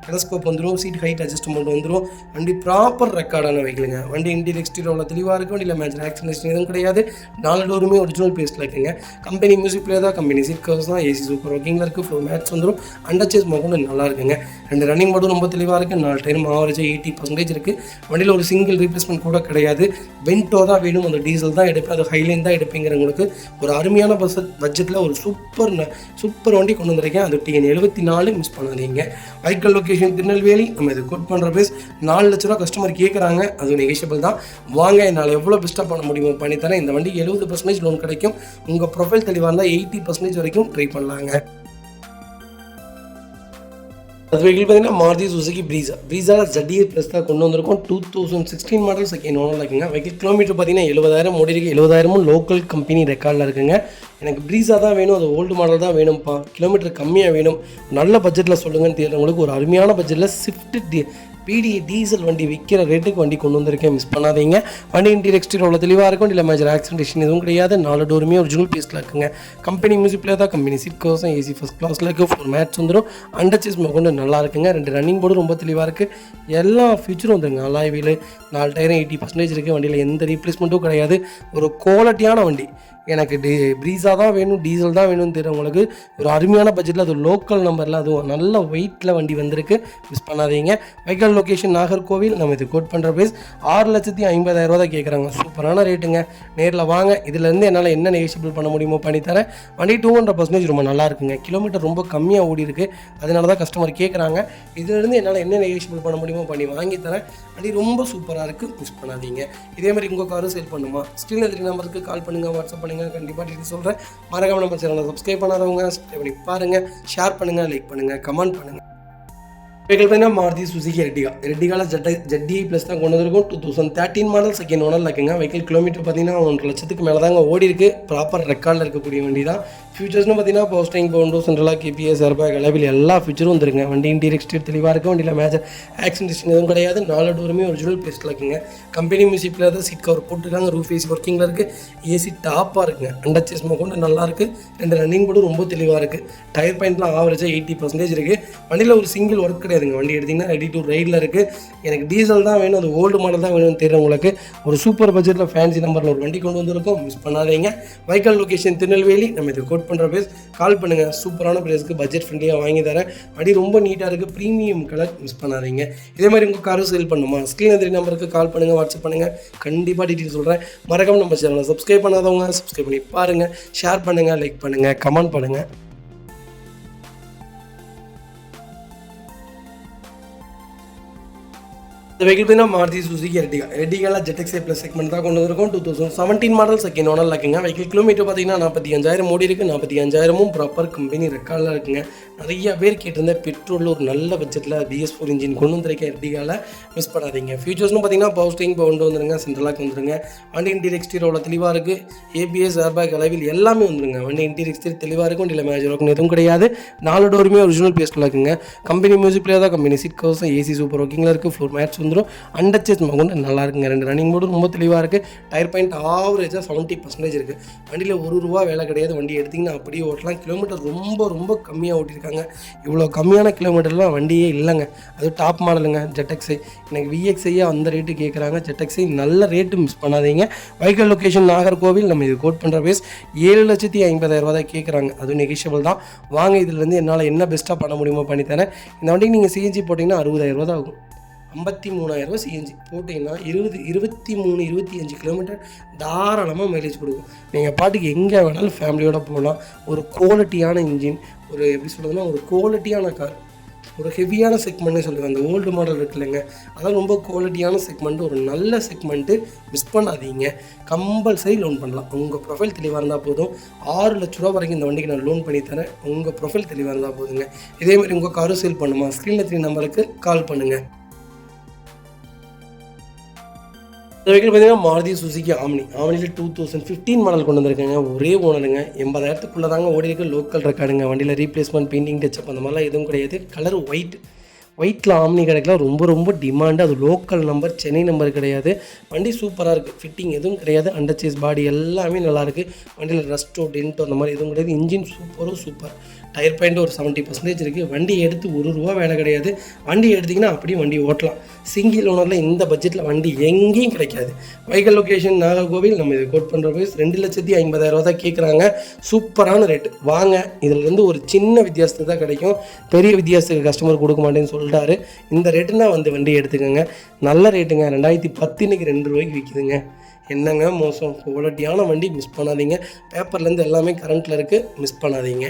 டெலஸ்கோப் வந்துடும், சீட் ஹைட் அட்ஜஸ்ட்மெண்ட் வந்துடும். வண்டி ப்ராப்பர் ரெக்கார்டான வெஹிக்கிளுங்க. வண்டி இன்டீரியர் எக்ஸ்டீரியர் அவ்வளோ தெளிவாக இருக்கும். வண்டியில் மேஜர் ஆக்சிடென்ட் எதுவும் கிடையாது. 4 டோருமே ஒரிஜினல் பேஸ்ட்டில் இருக்குங்க. கம்பெனி மியூசிக் பிளேயர் தான், கம்பெனி சீட் கவர்ஸ் தான், ஏசி சூப்பர் ஒர்க்கிங்கில் இருக்குது. ஃப்ளோர் மேட்ச் வந்துடும். அண்டர் சேஸ் கொண்டு நல்லா இருக்குங்க. 2 ரன்னிங் போர்டும் ரொம்ப தெளிவாக இருக்குது. 4 டைம் ஆவரேஜாக 80% இருக்குது. வண்டியில் ஒரு சிங்கிள் ரீப்ளேஸ்மெண்ட் கூட கிடையாது. வென்டோ தான் வேணும், அந்த டீசல் தான் எடுப்பேன், அது ஹைலைன் தான் எடுப்பீங்கிறவங்களுக்கு ஒரு அருமையான பட்ஜெட்டில் ஒரு சூப்பர் வண்டி கொண்டு வந்திருக்கேன். அது TN 74, மிஸ் பண்ணாதீங்க. Vehicle location Tirunelveli. நம்ம இது கோட் பண்ணுற பேஸ் 4 லட்ச ரூபா கஸ்டமர் கேட்குறாங்க, அது நெகோஷியபிள் தான். வாங்க, என்னால் எவ்வளோ பெஸ்ட்டாக பண்ண முடியுமோ பண்ணித்தரேன். இந்த வண்டி 70% லோன் கிடைக்கும். உங்கள் ப்ரொஃபைல் தெளிவாக இருந்தால் 80% வரைக்கும் ட்ரை பண்ணலாங்க. அது வெஹிக்கிள் பார்த்தீங்கன்னா மாருதி சுசுகி ப்ரீஸாவில் ZDA ப்ளஸ் தான் கொண்டு வந்திருக்கோம். 2016 மாடல் செகண்ட் ஓனரில் இருக்குங்க. வெஹிக்கிள் கிலோமீட்டர் பார்த்தீங்கன்னா 70,000 ஓடி இருக்குது. 70,000 லோக்கல் கம்பெனி ரெக்கார்டில் இருக்குங்க. எனக்கு ப்ரீஸா தான் வேணும், அது ஓல்டு மாடல் தான் வேணும்ப்பா, கிலோமீட்டர் கம்மியாக வேணும், நல்ல பட்ஜெட்டில் சொல்லுங்கன்னு தெரியுறவங்களுக்கு ஒரு அருமையான பட்ஜெட்டில் ஸ்விஃப்ட் PDA டீசல் வண்டி விற்கிற ரேட்டுக்கு வண்டி கொண்டு வந்திருக்கேன், மிஸ் பண்ணாதீங்க. வண்டி இன்டீரியர் எக்ஸ்டீரியர் அவ்வளோ தெளிவாக இருக்கும். இல்லை மேஜர் ஆக்சிடென்ட் எதுவும் கிடையாது. 4 டோருமே ஒரிஜினல் பேஸ்ட்டில் இருக்குங்க. கம்பெனி மியூசிக் பிளேயர் தான், கம்பெனி சீட் கவர்ஸ் தான், ஏசி ஃபஸ்ட் கிளாஸில் இருக்குது. ஃபுல் மேட்ச் வந்துடும். அண்டர் சேஸ் கொண்டு நல்லா இருக்குங்க. 2 ரன்னிங் போர்டும் ரொம்ப தெளிவாக இருக்குது. எல்லா ஃபியூச்சரும் வந்துருங்க. அலாய் வீல், 4 டயரும் 80% இருக்குது. வண்டியில் எந்த ரீப்ளேஸ்மெண்ட்டும் கிடையாது. ஒரு குவாலிட்டியான வண்டி. எனக்கு ப்ரீஸா தான் வேணும், டீசல் தான் வேணும்னு தெரியுறவங்களுக்கு ஒரு அருமையான பட்ஜெட்டில், அது லோக்கல் நம்பரில், அதுவும் நல்ல வெயிட்டில் வண்டி வந்திருக்கு, மிஸ் பண்ணாதீங்க. Vehicle location Nagercoil. நம்ம இது கோட் பண்ணுற ப்ரைஸ் 6,50,000 தான் கேட்குறாங்க. சூப்பரான ரேட்டுங்க. நேரில் வாங்க. இதுலேருந்து என்னால் என்ன நெகோஷியபிள் பண்ண முடியுமோ பண்ணித்தரேன். வண்டி 200% ரொம்ப நல்லா இருக்குங்க. கிலோமீட்டர் ரொம்ப கம்மியாக ஓடி இருக்குது, அதனால தான் கஸ்டமர் கேட்குறாங்க. இதுலேருந்து என்னால் என்ன நெகோஷியபிள் பண்ண முடியுமோ பண்ணி வாங்கி தரேன். வண்டி ரொம்ப சூப்பராக இருக்குது, மிஸ் பண்ணாதீங்க. இதேமாதிரி உங்கள் காரும் சேல் பண்ணுமா, ஸ்க்ரீனில் 3 நம்பருக்கு கால் பண்ணுங்கள், வாட்ஸ்அப் பண்ணுங்கள். கண்டிப்பாக டீட்டெயில் சொல்கிறேன். மறக்காம நம்ம சேனலை சப்ஸ்கிரைப் பண்ணாதவங்க சப்ஸ்கிரைப் பண்ணி பாருங்கள், ஷேர் பண்ணுங்கள், லைக் பண்ணுங்கள், கமெண்ட் பண்ணுங்கள். வெஹிக்கிள் பார்த்தீங்கன்னா மாருதி சுசுகி எர்டிகாவில் ஜெட்டி ப்ளஸ் தான் கொண்டு வந்திருக்கும். 2013 மாடல் செகண்ட் ஓனரில் இருக்குங்க. வெஹிக்கிள் கிலோமீட்டர் பார்த்தீங்கன்னா 1,00,000க்கு மேலே தாங்க ஓடி இருக்குது. ப்ராப்பர் ரெக்கார்டில் இருக்கக்கூடிய வண்டி தான். ஃபியூச்சர்ஸ்னு பார்த்தீங்கன்னா power steering, power window, central lock KBS, airbag, alloy wheel எல்லா ஃபியூச்சரும் வந்துருங்க. வண்டி இன்டீரியர் எக்ஸ்டீரியர் தெளிவாக இருக்கும். வண்டியில் மேஜர் ஆக்சிடென்ட் எதுவும் கிடையாது. 4 டோருமே ஒரிஜினல் பேஸ்ட்டில் இருக்குங்க. கம்பெனி மியூசிக்கில் தான் சீட் கவர் போட்டுருக்காங்க. ரூஃப் ஏசி ஒர்க்கிங்கில் இருக்குது. ஏசி டாப்பாக இருக்குங்க. அண்டர்ச்சேஸ் கொண்டு நல்லாயிருக்கு. 2 ரன்னிங் போர்டு ரொம்ப தெளிவாக இருக்குது. டயர் பாயிண்ட்லாம் ஆவரேஜாக 80% இருக்குது. வண்டியில் ஒரு சிங்கிள் ஒர்க் கிடையாதுங்க. வண்டி எடுத்திங்கன்னா ரெடி டு ரைடில் இருக்குது. எனக்கு டீசல் தான் வேணும், அது ஓல்டு மாடல் தான் வேணும்னு தெரியும். உங்களுக்கு ஒரு சூப்பர் பட்ஜெட்டில் ஃபேன்சி நம்பரில் ஒரு வண்டி கொண்டு வந்திருக்கோம். மிஸ் பண்ணாதீங்க. Vehicle location Tirunelveli. நம்ம இது கோட் பண்ணுற பேஸ் கால் பண்ணுங்கள். சூப்பரான ப்ரைஸ்க்கு பட்ஜெட் ஃப்ரெண்ட்லியாக வாங்கி தரேன். வண்டி ரொம்ப நீட்டாக இருக்குது. Premium colour. மிஸ் பண்ணாதீங்க. இதே மாதிரி உங்கள் காரும் சேல் பண்ணுமா, ஸ்க்ரீன் 3 நம்பருக்கு கால் பண்ணுங்கள், வாட்ஸ்அப் பண்ணுங்கள். கண்டிப்பாக டீட்டெயில் சொல்கிறேன். மறக்காம நம்ம சேனலை சப்ஸ்கிரைப் பண்ணாதவங்க சப்ஸ்கிரைப் பண்ணி பாருங்கள். ஷேர் பண்ணுங்கள், லைக் பண்ணுங்கள், கமெண்ட் பண்ணுங்கள். இந்த வெஹிக்கிள் பார்த்தீங்கன்னா மாருதி சுசுகி எர்டிகாவில் ஜெட்எக்ஸே ப்ளஸ் செக்மெண்ட் தான் கொண்டு வந்திருக்கும். 2017 மாடல் செகண்ட் ஓனரில் இருக்குங்க. வெஹிக்கிள் கிலோமீட்டர் பார்த்தீங்கன்னா 45,000 ஓடி இருக்குது. 45,000 ப்ராப்பர் கம்பெனி ரெக்கார்டில் இருக்குங்க. நிறைய பேர் கேட்டிருந்த பெட்ரோலில் ஒரு நல்ல பட்ஜெட்டில் BS4 இன்ஜின் கொண்டு வந்திருக்கேன். எர்டிகாவில் மிஸ் பண்ணாதீங்க. ஃபியூச்சர்ஸ்னு பார்த்தீங்கன்னா பவர் ஸ்டீரிங், பவர் விண்டோ வந்துருங்க. சென்ட்ரலாக வந்துருங்க. வண்டி இன்டீரியர் எக்ஸ்டீரியர் அவ்வளோ தெளிவாக இருக்குது. ABS, ஏர்பேக், அளவில் எல்லாமே வந்துருங்க. வண்டி இன்டீரியர் எக்ஸ்டீரியர் தெளிவாக இருக்கும். வண்டியில் மேஜர் ஒர்க் எதுவும் கிடையாது. 4 டோருமே ஒரிஜினல் பேஸ்ட்டில் இருக்குங்க. கம்பெனி மியூசிக் பிளேயர் தான். Company seat covers, AC super ஒர்க்கிங்கில் இருக்குது. ஃப்ளோர் மேட்ச் வந்துடும். அண்டர்ச்சேஸ் கொண்டு நல்லா இருக்குங்க. 2 ரன்னிங் போர்டு ரொம்ப தெளிவாக இருக்குது. டயர் பாயிண்ட் ஆவரேஜாக 70% இருக்குது. வண்டியில் ₹1 வேலை கிடையாது. வண்டி எடுத்திங்கன்னா அப்படியே ஓட்டலாம். கிலோமீட்டர் ரொம்ப ரொம்ப கம்மியாக ஓட்டியிருக்காங்க. இவ்வளோ கம்மியான கிலோமீட்டர்லாம் வண்டியே இல்லைங்க. அது டாப் மாடலுங்க. ஜெட்எக்ஸை எனக்கு VXஐயே அந்த ரேட்டு கேட்குறாங்க. ஜெட்எக்ஸை நல்ல ரேட்டு. மிஸ் பண்ணாதீங்க. Vehicle location Nagercoil. நம்ம இது கோட் பண்ணுற பேஸ் 7,50,000 தான் கேட்குறாங்க. அதுவும் நெகிஷியபிள் தான். வாங்க, இதுலேருந்து என்னால் என்ன பெஸ்ட்டாக பண்ண முடியுமோ பண்ணித்தரேன். இந்த வண்டிக்கு நீங்கள் சிஎன்ஜி போட்டிங்கன்னா ₹60,000 தான் ஆகும். 53,000 சிஎன்ஜி போட்டிங்கன்னா 23, 25 கிலோமீட்டர் தாராளமாக மைலேஜ் கொடுக்கும். நீங்கள் பாட்டுக்கு எங்கே வேணாலும் ஃபேமிலியோடு போகலாம். ஒரு குவாலிட்டியான இன்ஜின், ஒரு எப்படி சொல்கிறதுனா ஒரு குவாலிட்டியான கார், ஒரு ஹெவியான செக்மெண்ட்னே சொல்லுவேன். அந்த ஓல்டு மாடல் இருக்குல்லைங்க, அதான் ரொம்ப குவாலிட்டியான செக்மெண்ட்டு, ஒரு நல்ல செக்மெண்ட்டு. மிஸ் பண்ணாதீங்க. கம்பல்சரி லோன் பண்ணலாம். உங்கள் ப்ரொஃபைல் தெளிவாக இருந்தால் போதும். ₹6,00,000 வரைக்கும் இந்த வண்டிக்கு நான் லோன் பண்ணி தரேன். உங்கள் ப்ரொஃபைல் தெளிவாக இருந்தால் போதுங்க. இதேமாதிரி உங்கள் காரும் சேல் பண்ணுமா, ஸ்க்ரீனில் 3 நம்பருக்கு கால் பண்ணுங்கள். இந்த வெஹிக்கிள் பார்த்தீங்கன்னா மாருதி சுசுகி ஆம்னியில் 2015 மாடல் கொண்டு வந்திருக்காங்க. ஒரே ஓனருங்க. 80,000க்குள்ளே தாங்க ஓடி இருக்குது. லோக்கல் ரெக்கார்டுங்க. வண்டியில் ரீப்ளேஸ்மெண்ட், பெயிண்டிங், டச்சப் அந்த மாதிரிலாம் எதுவும் கிடையாது. கலர் ஒயிட்டில் ஆம்னி கிடைக்கலாம். ரொம்ப ரொம்ப டிமாண்டு. அது லோக்கல் நம்பர், சென்னை நம்பர் கிடையாது. வண்டி சூப்பராக இருக்குது. ஃபிட்டிங் எதுவும் கிடையாது. அண்டர்ச்சேஸ் பாடி எல்லாமே நல்லாயிருக்கு. வண்டியில் ரஸ்ட்டோ டென்ட்டோ அந்த மாதிரி எதுவும் கிடையாது. Engine super. டயர் பாயிண்ட் ஒரு 70% இருக்குது. வண்டி எடுத்து ₹1 வேலை கிடையாது. வண்டி எடுத்திங்கன்னா அப்படியே வண்டி ஓட்டலாம். சிங்கிள் ஓனரில் இந்த பட்ஜெட்டில் வண்டி எங்கேயும் கிடைக்காது. Vehicle location Nagercoil. நம்ம இது கோட் பண்ணுற ப்ரைஸ் 2,50,000 தான் கேட்குறாங்க. சூப்பரான ரேட்டு. வாங்க, இதிலேருந்து ஒரு சின்ன வித்தியாசத்துக்கு தான் கிடைக்கும். பெரிய வித்தியாசத்துக்கு கஸ்டமர் கொடுக்க மாட்டேன்னு சொல்லிட்டாரு. இந்த ரேட்டுனா வந்து வண்டி எடுத்துக்கோங்க. நல்ல ரேட்டுங்க. 2010 இன்னைக்கு ₹2 விற்கிதுங்க. என்னங்க மோசம். குவாலிட்டியான வண்டி. மிஸ் பண்ணாதீங்க. பேப்பர்லேருந்து எல்லாமே கரண்ட்டில் இருக்குது. மிஸ் பண்ணாதீங்க.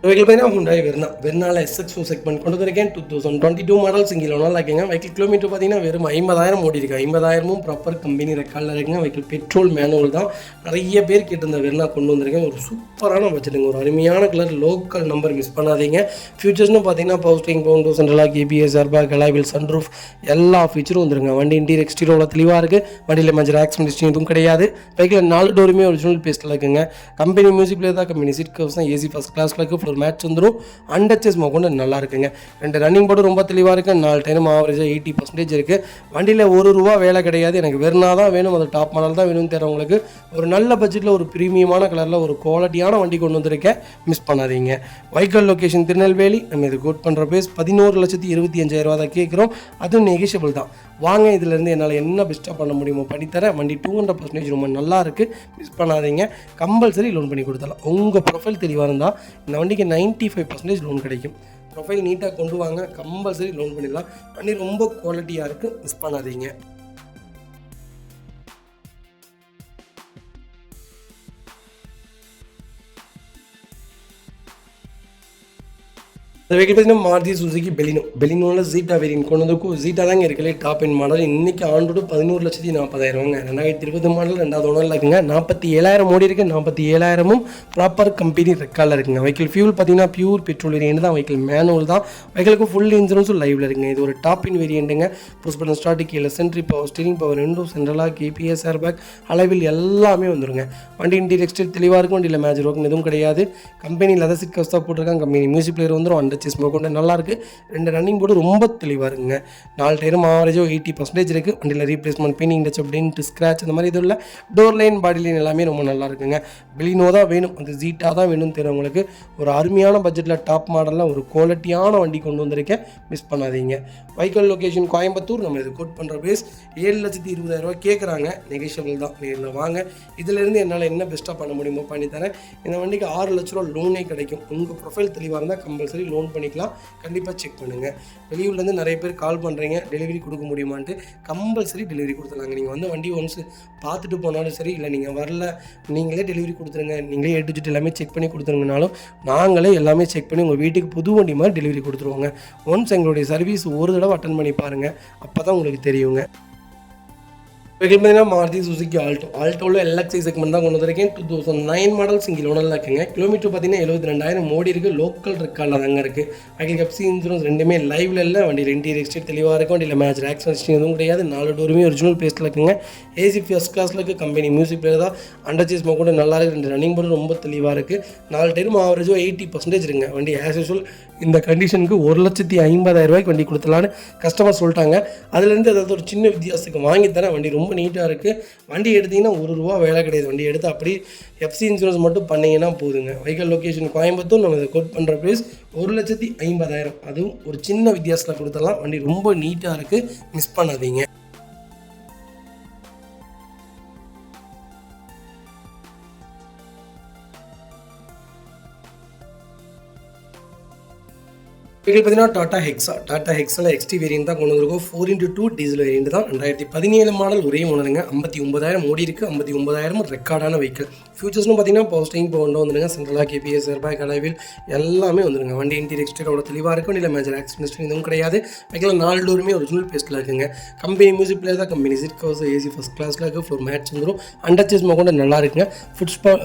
வெஹிக்கிள் பார்த்தீங்கன்னா ஹுண்டாய் வெர்னால SX4 செக்மெண்ட் கொண்டு வந்திருக்கேன். 2022 மாடல் சிங்கிள் ஓனரில் இருக்குங்க. வெஹிக்கிள் கிலோமீட்டர் பார்த்தீங்கன்னா வெறும் 50,000 ஓடி இருக்கு. 50,000 ப்ராப்பர் கம்பெனி ரெக்கார்டில் இருக்குங்க. வெஹிக்கிள் பெட்ரோல் மேனுவல் தான். நிறைய பேர் கேட்டிருந்த வெர்னா கொண்டு வந்திருக்கேன். ஒரு சூப்பரான பட்ஜெட்டுங்க. ஒரு அருமையான கலர், லோக்கல் நம்பர். மிஸ் பண்ணாதீங்க. ஃபியூச்சர்ஸ்னு பார்த்தீங்கன்னா power steering, power window, central lock ABS, airbag, alloy wheel, sunroof எல்லா ஃபீச்சரும் வந்துருங்க. வண்டி இன்டீரியர் எக்ஸ்டீரியர் தெளிவாக இருக்குது. வண்டியில் மேஜர் ஆக்சிடென்ட் எதுவும் கிடையாது. வெஹிக்கிள் 4 டோருமே ஒரிஜினல் பேஸ்ட்டில் இருக்குங்க. கம்பெனி மியூசிக் பிளேயர் தான். கம்பெனி சீட் கவர்ஸ் தான். ஏசி ஃபஸ்ட் கிளாஸில் இருக்குது. ஒரு மேட்ச் வந்துடும். அண்டர்ச்சேஸ் கொண்டு நல்லா இருக்குங்க. 2 ரன்னிங் போர்டு ரொம்ப தெளிவாக இருக்குது. 4 டைம் ஆவரேஜாக 80% இருக்குது. வண்டியில் ₹1 வேலை கிடையாது. எனக்கு வெர்னா தான் வேணும், அது டாப் மாடல் தான் வேணும்னு தரவங்களுக்கு ஒரு நல்ல பட்ஜெட்டில் ஒரு ப்ரீமியமான கலரில் ஒரு குவாலிட்டியான வண்டி கொண்டு வந்திருக்கேன். மிஸ் பண்ணாதீங்க. Vehicle location Tirunelveli. நம்ம இது கோட் பண்ணுற பேஸ் 11,25,000 தான் கேட்குறோம். அதுவும் நெகிஷியபிள் தான். வாங்க, இதிலேருந்து என்னால் என்ன பெஸ்ட்டாக பண்ண முடியுமோ பண்ணித்தரேன். வண்டி 200% ரொம்ப நல்லா இருக்குது. மிஸ் பண்ணாதீங்க. கம்பல்சரி லோன் பண்ணி கொடுத்துடலாம். உங்கள் ப்ரொஃபைல் தெளிவாக இருந்தால் இந்த வண்டிக்கு 95% லோன் கிடைக்கும். ப்ரொஃபைல் நீட்டாக கொண்டு வாங்க. கம்பல்சரி லோன் பண்ணிடலாம். வண்டி ரொம்ப குவாலிட்டியாக இருக்குது. மிஸ் பண்ணாதீங்க. இந்த வெஹிக்கிள் பார்த்தீங்கன்னா மாருதி சுசுகி பெலினோவில் ஜீட்டா வேரியன்ட் கொண்டு வந்திருக்கும். ஜீட்டா தாங்க இருக்கலே டாப் எண்ட் மாடல். இன்றைக்கி ஆண்டோடு 11,40,000 2020 மாடல் 2வது ஓனரில் இருக்குங்க. 47,000 ஓடி இருக்குது. 47,000ம் ப்ராப்பர் கம்பெனி ரெக்கார்டில் இருக்குங்க. வெஹிக்கிள் ஃபியூல் பார்த்தீங்கன்னா பியூர் பெட்ரோல் வேரியன்ட் தான். வெஹிக்கிள் மேனுவல் தான். வெஹிக்கிளுக்கு ஃபுல் இன்சூரன்ஸும் லைவில் இருக்குங்க. இது ஒரு டாப் இன் வேரியண்ட்டுங்க. Push button start keyless entry power, steering power, windows, central lock KBS, airbag, alloy wheel எல்லாமே வந்துருங்க. வண்டி இன்டீரியர் எக்ஸ்டீரியர் தெளிவாக இருக்கும். வண்டியில் மேஜர் ஒர்க் எதுவும் கிடையாது. கம்பெனி லெதர் சீட் கவர்ஸ் தான் போட்டிருக்காங்க. கம்பெனி மியூசிக் பிளேயர் வந்துடும். அண்டர்ச்சேஸ் கொண்டு நல்லாயிருக்கு. 2 ரன்னிங் போர்டு ரொம்ப தெளிவாக இருக்குங்க. 4 டயரும் ஆவரேஜோ 80% இருக்குது. வண்டியில் replacement, painting touch, dent, scratch அந்த மாதிரி இது இல்லை. டோர் லைன், பாடி லைன் எல்லாமே ரொம்ப நல்லா இருக்குங்க. பெலினோ தான் வேணும், அந்த ஜீட்டா தான் வேணும்னு தெரியுறவங்களுக்கு ஒரு அருமையான பட்ஜெட்டில் டாப் மாடலில் ஒரு குவாலிட்டியான வண்டி கொண்டு வந்திருக்கேன். மிஸ் பண்ணாதீங்க. Vehicle location Coimbatore. நம்ம இது கோட் பண்ணுற பேஸ் 7,20,000 கேட்குறாங்க. நெகோஷியபிள் தான். நேரில் வாங்க. இதிலேருந்து என்னால் என்ன பெஸ்ட்டாக பண்ண முடியுமோ பண்ணித்தரேன். இந்த வண்டிக்கு 6 லட்ச ரூபா லோனே கிடைக்கும். உங்கள் ப்ரொஃபைல் தெளிவாக இருந்தால் கம்பல்சரி லோன் பண்ணிக்கலாம். கண்டிப்பாக செக் பண்ணுங்கள். வெளியூர்லேருந்து நிறைய பேர் கால் பண்ணுறீங்க, டெலிவரி கொடுக்க முடியுமான்ட்டு. கம்பல்சரி டெலிவரி கொடுத்துருங்க. நீங்கள் வந்து வண்டி ஒன்ஸ் பார்த்துட்டு போனாலும் சரி, இல்லை நீங்கள் வரல நீங்களே டெலிவரி கொடுத்துருங்க, நீங்களே A to Z எல்லாமே செக் பண்ணி கொடுத்துருங்கனாலும் நாங்களே எல்லாமே செக் பண்ணி உங்கள் வீட்டுக்கு புது வண்டி மாதிரி டெலிவரி கொடுத்துருவோங்க. ஒன்ஸ் எங்களுடைய சர்வீஸ் ஒரு தடவை அட்டன் பண்ணி பாருங்கள், அப்போ தான் உங்களுக்கு தெரியுங்க. வெஹிக்கிள் பார்த்தீங்கன்னா மாருதி சுசுகி ஆல்டோவில் LXI செக்மெண்ட் தான் கொண்டு வந்திருக்கேன். 2009 மாடல் சிங்கிள் ஓனரில் இருக்குங்க. கிலோமீட்டர் பார்த்தீங்கன்னா 72,000 ஓடி இருக்குது. லோக்கல் ரெக்கார்டில் தாங்க இருக்குது. வெஹிக்கிள் எஃப்சி இன்சூரன்ஸ் ரெண்டுமே லைவில் இல்லை. வண்டியில் இன்டீரியர் எக்ஸ்டீரியர் தெளிவாக இருக்கும். வண்டியில் மேஜர் ஆக்சிடென்ட் எதுவும் கிடையாது. 4 டோருமே ஒரிஜினல் பிளேஸில் இருக்குங்க. ஏசி ஃபர்ஸ்ட் கிளாஸில் இருக்குது. கம்பெனி மியூசிக் பிளேயர் தான். அண்டர்ச்சேஸ் கூட நல்லா இருக்குது. 2 ரன்னிங் போர்டு ரொம்ப தெளிவாக இருக்குது. 4 டயரும் ஆவரேஜோ 80% இருக்குங்க. வண்டி ஆஸ் யூஸ்வல் இந்த கண்டிஷனுக்கு 1,50,000 வண்டி கொடுத்துலான்னு கஸ்டமர் சொல்லிட்டாங்க. அதுலேருந்து ஏதாவது ஒரு சின்ன வித்தியாசத்துக்கு வாங்கித்தரேன். வண்டி ரொம்ப நீட்டாக இருக்குது. வண்டி எடுத்திங்கன்னா ₹1 வேலை கிடையாது. வண்டி எடுத்து அப்படி எஃப்சி இன்சூரன்ஸ் மட்டும் பண்ணிங்கன்னா போதுங்க. Vehicle location Coimbatore. நம்ம இதை கோட் பண்ணுற ப்ரைஸ் 1,50,000. அதுவும் ஒரு சின்ன வித்தியாசத்தில் கொடுத்துடலாம். வண்டி ரொம்ப நீட்டாக இருக்குது. மிஸ் பண்ணாதீங்க. வெஹிக்கிள் பார்த்தீங்கன்னா டாடா ஹெக்ஸாவில் XT வேரியன்ட் தான் கொண்டு வந்திருக்கோம். 4x2 டீசல் வேரியன்ட் தான். 2017 மாடல் ஒரே ஓனருங்க. 59,000 ஓடி இருக்குது. 59,000 ரெக்கார்டான வெஹிக்கிள். ஃபியூச்சர்ஸ்னு பார்த்தீங்கன்னா பவர் ஸ்டீரிங் கொண்டு வந்துருங்க. சென்ட்ரலாக கேபிஎஸ், ஏர்பேக், அளவில் எல்லாமே வந்துருங்க. வண்டி இன்டீரியர் எக்ஸ்டீரியரோட தெளிவாக இருக்கும். இல்லை மேஜர் ஆக்சிடென்ட் எதுவும் கிடையாது. வெஹிக்கிள் 4 டோருமே ஒரிஜினல் பேஸ்ட்டில் இருக்குங்க. கம்பெனி மியூசிக் பிளேயர் தான். Company seat covers, AC first கிளாஸில் இருக்குது. ஃப்ளோர் மேட்ச் வந்துடும். அண்டர்ச்சேஸ் கூட நல்லா இருக்குங்க. ஃபுட்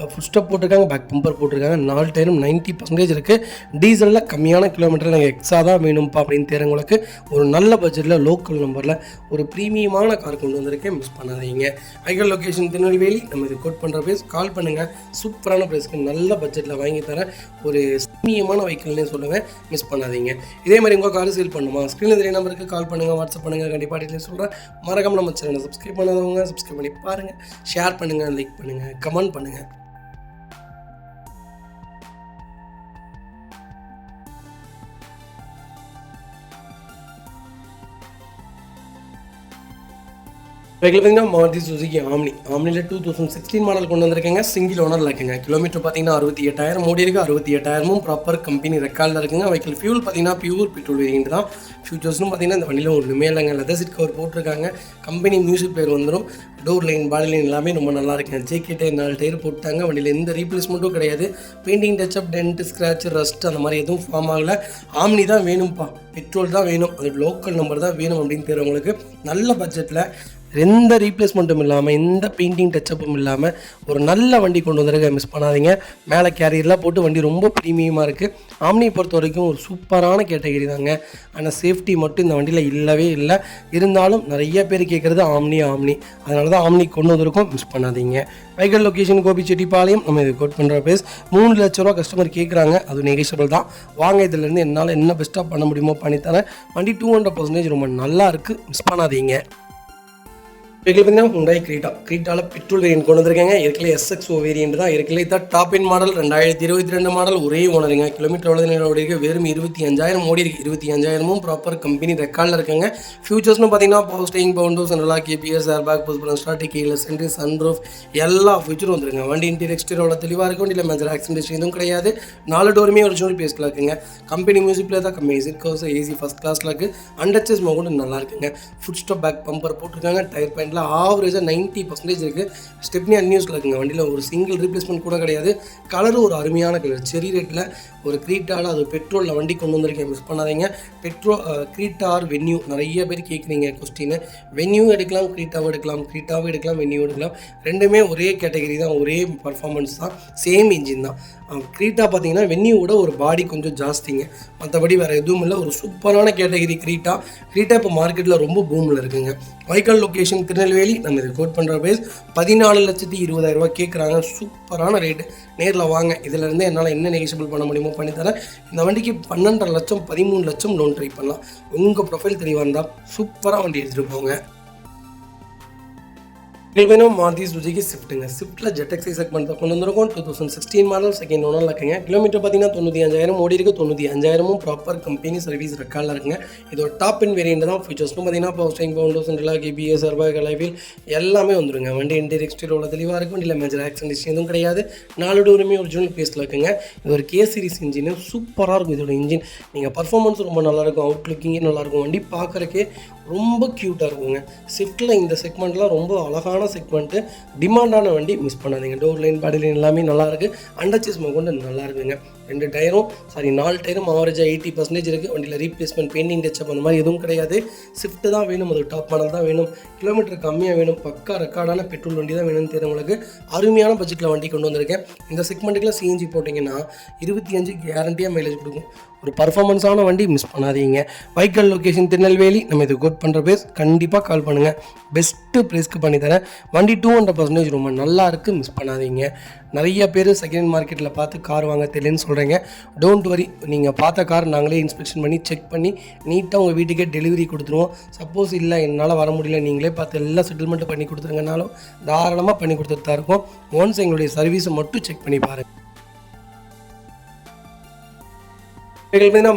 ஸ்டெப் போட்டிருக்காங்க. பேக் பம்பர் போட்டிருக்காங்க. 4 டயரும் 90% இருக்குது. டீசலில் கம்மியான கிலோமீட்டரில் எக்ஸா தான் வேணும்ப்பா அப்படின்னு தேர்றவங்களுக்கு ஒரு நல்ல பட்ஜெட்டில் லோக்கல் நம்பரில் ஒரு ப்ரீமியமான கார் கொண்டு வந்திருக்கேன். மிஸ் பண்ணாதீங்க. Vehicle location Tirunelveli. நம்ம இது கோட் பண்ணுற ப்ரைஸ் கால் பண்ணுங்கள். சூப்பரான ப்ரைஸ்க்கு நல்ல பட்ஜெட்டில் வாங்கி தரேன். ஒரு ப்ரீமியமான வெஹிக்கிள்னே சொல்லுவேன். மிஸ் பண்ணாதீங்க. இதே மாதிரி உங்கள் கார் சேல் பண்ணுமா, ஸ்க்ரீனில் தெரிய நம்பருக்கு கால் பண்ணுங்கள், வாட்ஸ்அப் பண்ணுங்கள். கண்டிப்பாக டீட்டெயில்ஸ் சொல்கிறேன். மறக்காம நம்ம சேனலை சப்ஸ்கிரைப் பண்ணாதவங்க சப்ஸ்கிரைப் பண்ணி பாருங்கள். ஷேர் பண்ணுங்கள், லைக் பண்ணுங்கள், கமெண்ட் பண்ணுங்கள். வெஹிக்கிள் பார்த்தீங்கன்னா மாருதி சுசுகி ஆம்னியில் 2016 மாடல் கொண்டு வந்திருக்கேங்க. சிங்கிள் ஓனரில் இருக்குங்க. கிலோமீட்டர் பார்த்தீங்கன்னா 68,000 ஓடி இருக்குது. 68,000 ப்ராப்பர் கம்பெனி ரெக்கார்டில் இருக்குங்க. வெஹிக்கிள் ஃபியூல் பார்த்தீங்கன்னா பியூர் பெட்ரோல் வேரியன்ட் தான். ஃபியூச்சர்ஸ்னு பார்த்தீங்கன்னா இந்த வண்டியில் ஒன்றுமே இல்லைங்க. லெதர் சீட் கவர் போட்டிருக்காங்க. கம்பெனி மியூசிக் பிளேயர் வந்துடும். டோர் லைன், பாடி லைன் எல்லாமே ரொம்ப நல்லா இருக்குங்க. ஜேகே டயர் 4 டயர் போட்டாங்க. வண்டியில் எந்த ரீப்ளேஸ்மெண்ட்டும் கிடையாது. Painting touch up, dent, scratch, rust அந்த மாதிரி எதுவும் ஃபார்ம் ஆகலை. ஆம்னி தான் வேணும்ப்பா, பெட்ரோல் தான் வேணும், அது லோக்கல் நம்பர் தான் வேணும் அப்படின்னு தெரியுறவங்களுக்கு நல்ல பட்ஜெட்டில் எந்த ரீப்ளேஸ்மெண்ட்டும் இல்லாமல், எந்த பெயிண்டிங் டச்சப்பும் இல்லாமல் ஒரு நல்ல வண்டி கொண்டு வந்துருக்க. மிஸ் பண்ணாதீங்க. மேலே கேரியர்லாம் போட்டு வண்டி ரொம்ப ப்ரீமியமாக இருக்குது. ஆம்னியை பொறுத்த வரைக்கும் ஒரு சூப்பரான கேட்டகரி தாங்க. ஆனால் சேஃப்டி மட்டும் இந்த வண்டியில் இல்லவே இல்லை. இருந்தாலும் நிறைய பேர் கேட்குறது ஆம்னி. அதனால தான் ஆம்னி கொண்டு வந்திருக்கோம். மிஸ் பண்ணாதீங்க. Vehicle location Gobichettipalayam. நம்ம இது கோட் பண்ணுற ப்ரைஸ் 3 லட்ச ரூபா கஸ்டமர் கேட்குறாங்க. அது நெகோஷியபிள் தான். வாங்க, இதிலேருந்து என்னால் என்ன பெஸ்ட்டாக பண்ண முடியுமோ பண்ணித்தரேன். வண்டி 200% ரொம்ப நல்லா இருக்குது. மிஸ் பண்ணாதீங்க. வெஹிக்கிள் பார்த்தீங்கன்னா ஹுண்டாய் கிரீட்டாவில் பெட்ரோல் வேரியன்ட் கொண்டு வந்திருக்காங்க. ஏற்கனவே SXO வேரியன்ட் தான். ஏற்கனவே தான் டாப் இன் மாடல் 2022 மாடல் ஒரே ஓனருங்க. கிலோமீட்டர் எவ்வளோ ஓடி இருக்குது? வெறும் 25,000 ஓடி இருக்குது. 25,000 ப்ராப்பர் கம்பெனி ரெக்கார்டில் இருக்குங்க. ஃபியூச்சர்ஸ்னு பார்த்தீங்கன்னா power steering, windows, central lock KBS, airbag, push button start, keyless entry, sunroof எல்லா ஃபியூச்சரும் வந்துருங்க. வண்டி இன்டீரியர் எக்ஸ்டீரியரோட தெளிவாக இருக்கும். வண்டியில் மேஜர் ஆக்சிடென்ட் எதுவும் கிடையாது. 4 டோருமே ஒரிஜினல் பேஸ்ட்டில் இருக்குங்க. கம்பெனி மியூசிக் பிளேயர் தான். Company seat covers, AC first கிளாஸில் இருக்குது. அண்டர்ச்சேஸ் கூட நல்லா இருக்குங்க. ஃபுட் ஸ்டெப், பேக் பம்பர் போட்டிருக்காங்க. டயர் பேண்ட் டயரில் ஆவரேஜாக 90% இருக்குது. ஸ்டெப்னி அன்யூஸில் இருக்குங்க. வண்டியில் ஒரு சிங்கிள் ரீப்ளேஸ்மெண்ட் கூட கிடையாது. கலரு ஒரு அருமையான கலர், செரி ரெட்டில் ஒரு க்ரீட்டாவில், அது பெட்ரோலில் வண்டி கொண்டு வந்திருக்கேன், மிஸ் பண்ணாதீங்க. க்ரீட்டா ஆர் வென்யூ நிறைய பேர் கேட்குறீங்க கொஸ்டின். வென்யூ எடுக்கலாம், க்ரீட்டாவும் எடுக்கலாம், க்ரீட்டாவும் எடுக்கலாம், வென்யூ எடுக்கலாம். ரெண்டுமே ஒரே கேட்டகரி தான், ஒரே பர்ஃபார்மன்ஸ் தான், சேம் இன்ஜின் தான். க்ரீட்டா பார்த்தீங்கன்னா வென்யூவோட ஒரு பாடி கொஞ்சம் ஜாஸ்திங்க, மற்றபடி வேறு எதுவும் இல்லை. ஒரு சூப்பரான கேட்டகரி க்ரீட்டா இப்போ மார்க்கெட்டில் ரொம்ப பூமில் இருக்குங்க. வைக்கால் லொக்கேஷன் திருநெல்வேலி. நம்ம இது கோட் பண்ணுற ப்ரைஸ் 14,20,000 கேட்குறாங்க. சூப்பரான ரேட்டு. நேரில் வாங்க. இதிலேருந்து என்னால் என்ன நெகோஷியபிள் பண்ண முடியுமோ பண்ணித்தரேன். இந்த வண்டிக்கு 12.5 லட்சம் 13 லட்சம் லோன் ட்ரை பண்ணலாம். உங்கள் ப்ரொஃபைல் தெளிவாக இருந்தால் சூப்பராக வண்டி எடுத்துகிட்டு போங்க. மாருதி சுசுகி ஸ்விஃப்ட்டுங்க. ஸ்விஃப்ட்டில் ஜெட்எக்ஸை செக்மெண்ட் கொண்டு வந்திருக்கோம். 2016 மாடல், செகண்ட் ஓனர் இருக்குங்க. கிலோமீட்டர் பார்த்தீங்கன்னா 95,000 ஓடி இருக்குது. 95,000 ப்ராப்பர் கம்பெனி சர்வீஸ் ரெக்கார்டில் இருக்குங்க. இது ஒரு டாப் இன் வேரியண்ட் தான். ஃபீச்சர்ஸ்னு பார்த்தீங்கன்னா power steering, power window central lock, KBS, airbag, alloy wheel எல்லாமே வந்துருங்க. வண்டி இன்டீரியர் எக்ஸ்டீரியர் தெளிவாக இருக்கும். வண்டியில் மேஜர் ஆக்சிடென்ட் எதுவும் கிடையாது. 4 டோருமே ஒரிஜினல் பேஸில் இருக்குங்க. இது ஒரு கே சீரிஸ் இன்ஜின், சூப்பராக இருக்கும் இதோட இன்ஜின். நீங்கள் பர்ஃபார்மன்ஸ் ரொம்ப நல்லாயிருக்கும், அவுட் லுக்கிங்கே நல்லாயிருக்கும். வண்டி பார்க்குறக்கே ரொம்ப க்யூட்டாக இருக்குங்க. ஸ்விஃப்ட்டில் இந்த செக்மெண்ட்லாம் ரொம்ப அழகான செக்மெண்ட்டு, டிமாண்டான வண்டி, மிஸ் பண்ணாதீங்க. டோர் லைன், பாடி லைன் எல்லாமே நல்லாயிருக்கு. அண்டர்ச்சேஸ் கொண்டு நல்லா இருக்குங்க. 4 டயரும் ஆவரேஜாக 80% இருக்குது. வண்டியில் ரீப்ளேஸ்மெண்ட், பெயிண்டிங், டச்சப் அந்த மாதிரி எதுவும் கிடையாது. ஸ்விஃப்ட் தான் வேணும், அது டாப் மாடல் தான் வேணும், கிலோமீட்டர் கம்மியாக வேணும், பக்கா ரெக்கார்டான பெட்ரோல் வண்டி தான் வேணும்னு தெரிஞ்சவங்களுக்கு அருமையான பட்ஜெட்டில் வண்டி கொண்டு வந்திருக்கேன். இந்த செக்மெண்ட்டுக்குலாம் சிஎன்ஜி போட்டிங்கன்னா 25 கேரண்டியாக மைலேஜ் கொடுக்கும். ஒரு பர்ஃபார்மன்ஸான வண்டி, மிஸ் பண்ணாதீங்க. வைக்கல் லொக்கேஷன் திருநெல்வேலி. நம்ம இது கோட் பண்ணுற ப்ரைஸ் கண்டிப்பாக கால் பண்ணுங்கள். பெஸ்ட்டு ப்ரைஸ்க்கு பண்ணித்தரேன். வண்டி 200% ரொம்ப நல்லா இருக்குது, மிஸ் பண்ணாதீங்க. நிறைய பேர் செகண்ட் மார்க்கெட்டில் பார்த்து கார் வாங்க தெரியலன்னு சொல்கிறீங்க. டோன்ட் வரி, நீங்கள் பார்த்த கார் நாங்களே இன்ஸ்பெக்ஷன் பண்ணி செக் பண்ணி நீட்டாக உங்கள் வீட்டுக்கே டெலிவரி கொடுத்துருவோம். சப்போஸ் இல்லை என்னால் வர முடியல, நீங்களே பார்த்து எல்லாம் செட்டில்மெண்ட் பண்ணி கொடுத்துருங்கனாலும் தாராளமாக பண்ணி கொடுத்துட்டு தான் இருக்கோம். ஒன்ஸ் எங்களுடைய சர்வீஸை மட்டும் செக் பண்ணி பாருங்கள்.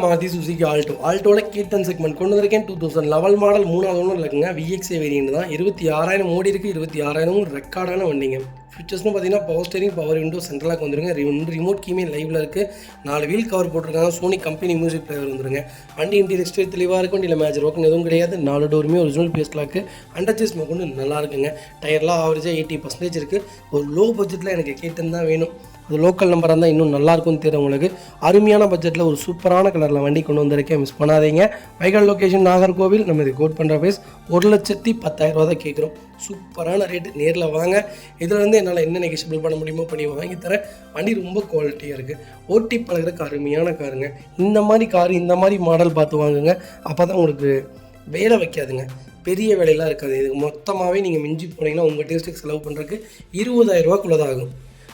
மாருதி சுசுகி ஆல்டோவில் கீட்டன் செக்மெண்ட் கொண்டு வந்திருக்கேன். 2011 மாடல், 3வது ஓனர் இருக்குங்க. விஎக்ஸ்ஐ வேரியண்ட் தான். 26,000 ஓடி இருக்குது. 26,000 ரெக்கார்டான வண்டிங்க. ஃபீச்சர்ஸ்னு பார்த்தீங்கன்னா பவர் ஸ்டீரிங், பவர் விண்டோ, சென்ட்ரலாக வந்துருங்க. ரிமோட் கீமே லைவில் இருக்குது. 4 வீல் கவர் போட்டிருக்காங்க. சோனி கம்பெனி மியூசிக் பிளேயர் வந்துருங்க. வண்டி இன்டீரியர் எக்ஸ்டீரியர் தெளிவாக இருக்கும். வண்டியில் மேஜர் ஒர்க்குன்னு எதுவும் கிடையாது. 4 டோருமே ஒரிஜினல் பேஸ்லாம் இருக்குது. அண்டர்ச்சேஸ் கொண்டு நல்லா இருக்குங்க. டயர்லாம் ஆவரேஜாக 80% இருக்குது. ஒரு லோ பட்ஜெட்டில் எனக்கு கேட்டன் தான் வேணும், அது லோக்கல் நம்பராக இருந்தால் இன்னும் நல்லாயிருக்கும்னு தெரியும். அருமையான பட்ஜெட்டில் ஒரு சூப்பரான கலரில் வண்டி கொண்டு வந்திருக்கேன், மிஸ் பண்ணாதீங்க. வைக்கால் லொக்கேஷன் நாகர்கோவில். நம்ம இது கோட் பண்ணுற ப்ரைஸ் 1,10,000 தான் கேட்குறோம். சூப்பரான ரேட்டு. நேரில் வாங்க. இதில் வந்து என்னால் என்ன நெகோஷியபிள் பண்ண முடியுமோ பண்ணி வாங்கி தரேன். வண்டி ரொம்ப குவாலிட்டியாக இருக்குது. ஓட்டி பழகிறதுக்கு அருமையான காருங்க. இந்த மாதிரி காரு, இந்த மாதிரி மாடல் பார்த்து வாங்குங்க. அப்போ தான் உங்களுக்கு வேலை வைக்காதுங்க, பெரிய வேலையெல்லாம் இருக்காது. இது மொத்தமாகவே நீங்கள் மிஞ்சி போனீங்கன்னா உங்கள் டேஸ்ட்டுக்கு செலவு பண்ணுறதுக்கு 20,000 ஆகும்.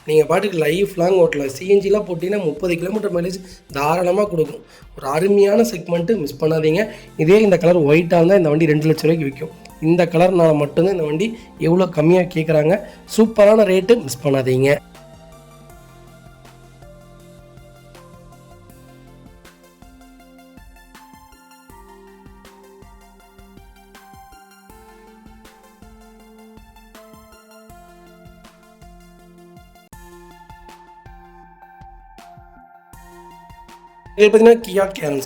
நீங்கள் பாட்டுக்கு லைஃப் லாங் ஓட்டலாம். சிஎன்ஜிலாம் போட்டிங்கன்னா 30 கிலோமீட்டர் மைலேஜ் தாராளமாக கொடுக்கும். ஒரு அருமையான செக்மெண்ட்டு, மிஸ் பண்ணாதீங்க. இதே இந்த கலர் ஒயிட்டாக இருந்தால் இந்த வண்டி 2 லட்ச ரூபாய்க்கு விற்கும். இந்த கலர்னால் மட்டும்தான் இந்த வண்டி எவ்வளோ கம்மியாக கேட்குறாங்க. சூப்பரான ரேட்டு, மிஸ் பண்ணாதீங்க. இது பார்த்தீங்கன்னா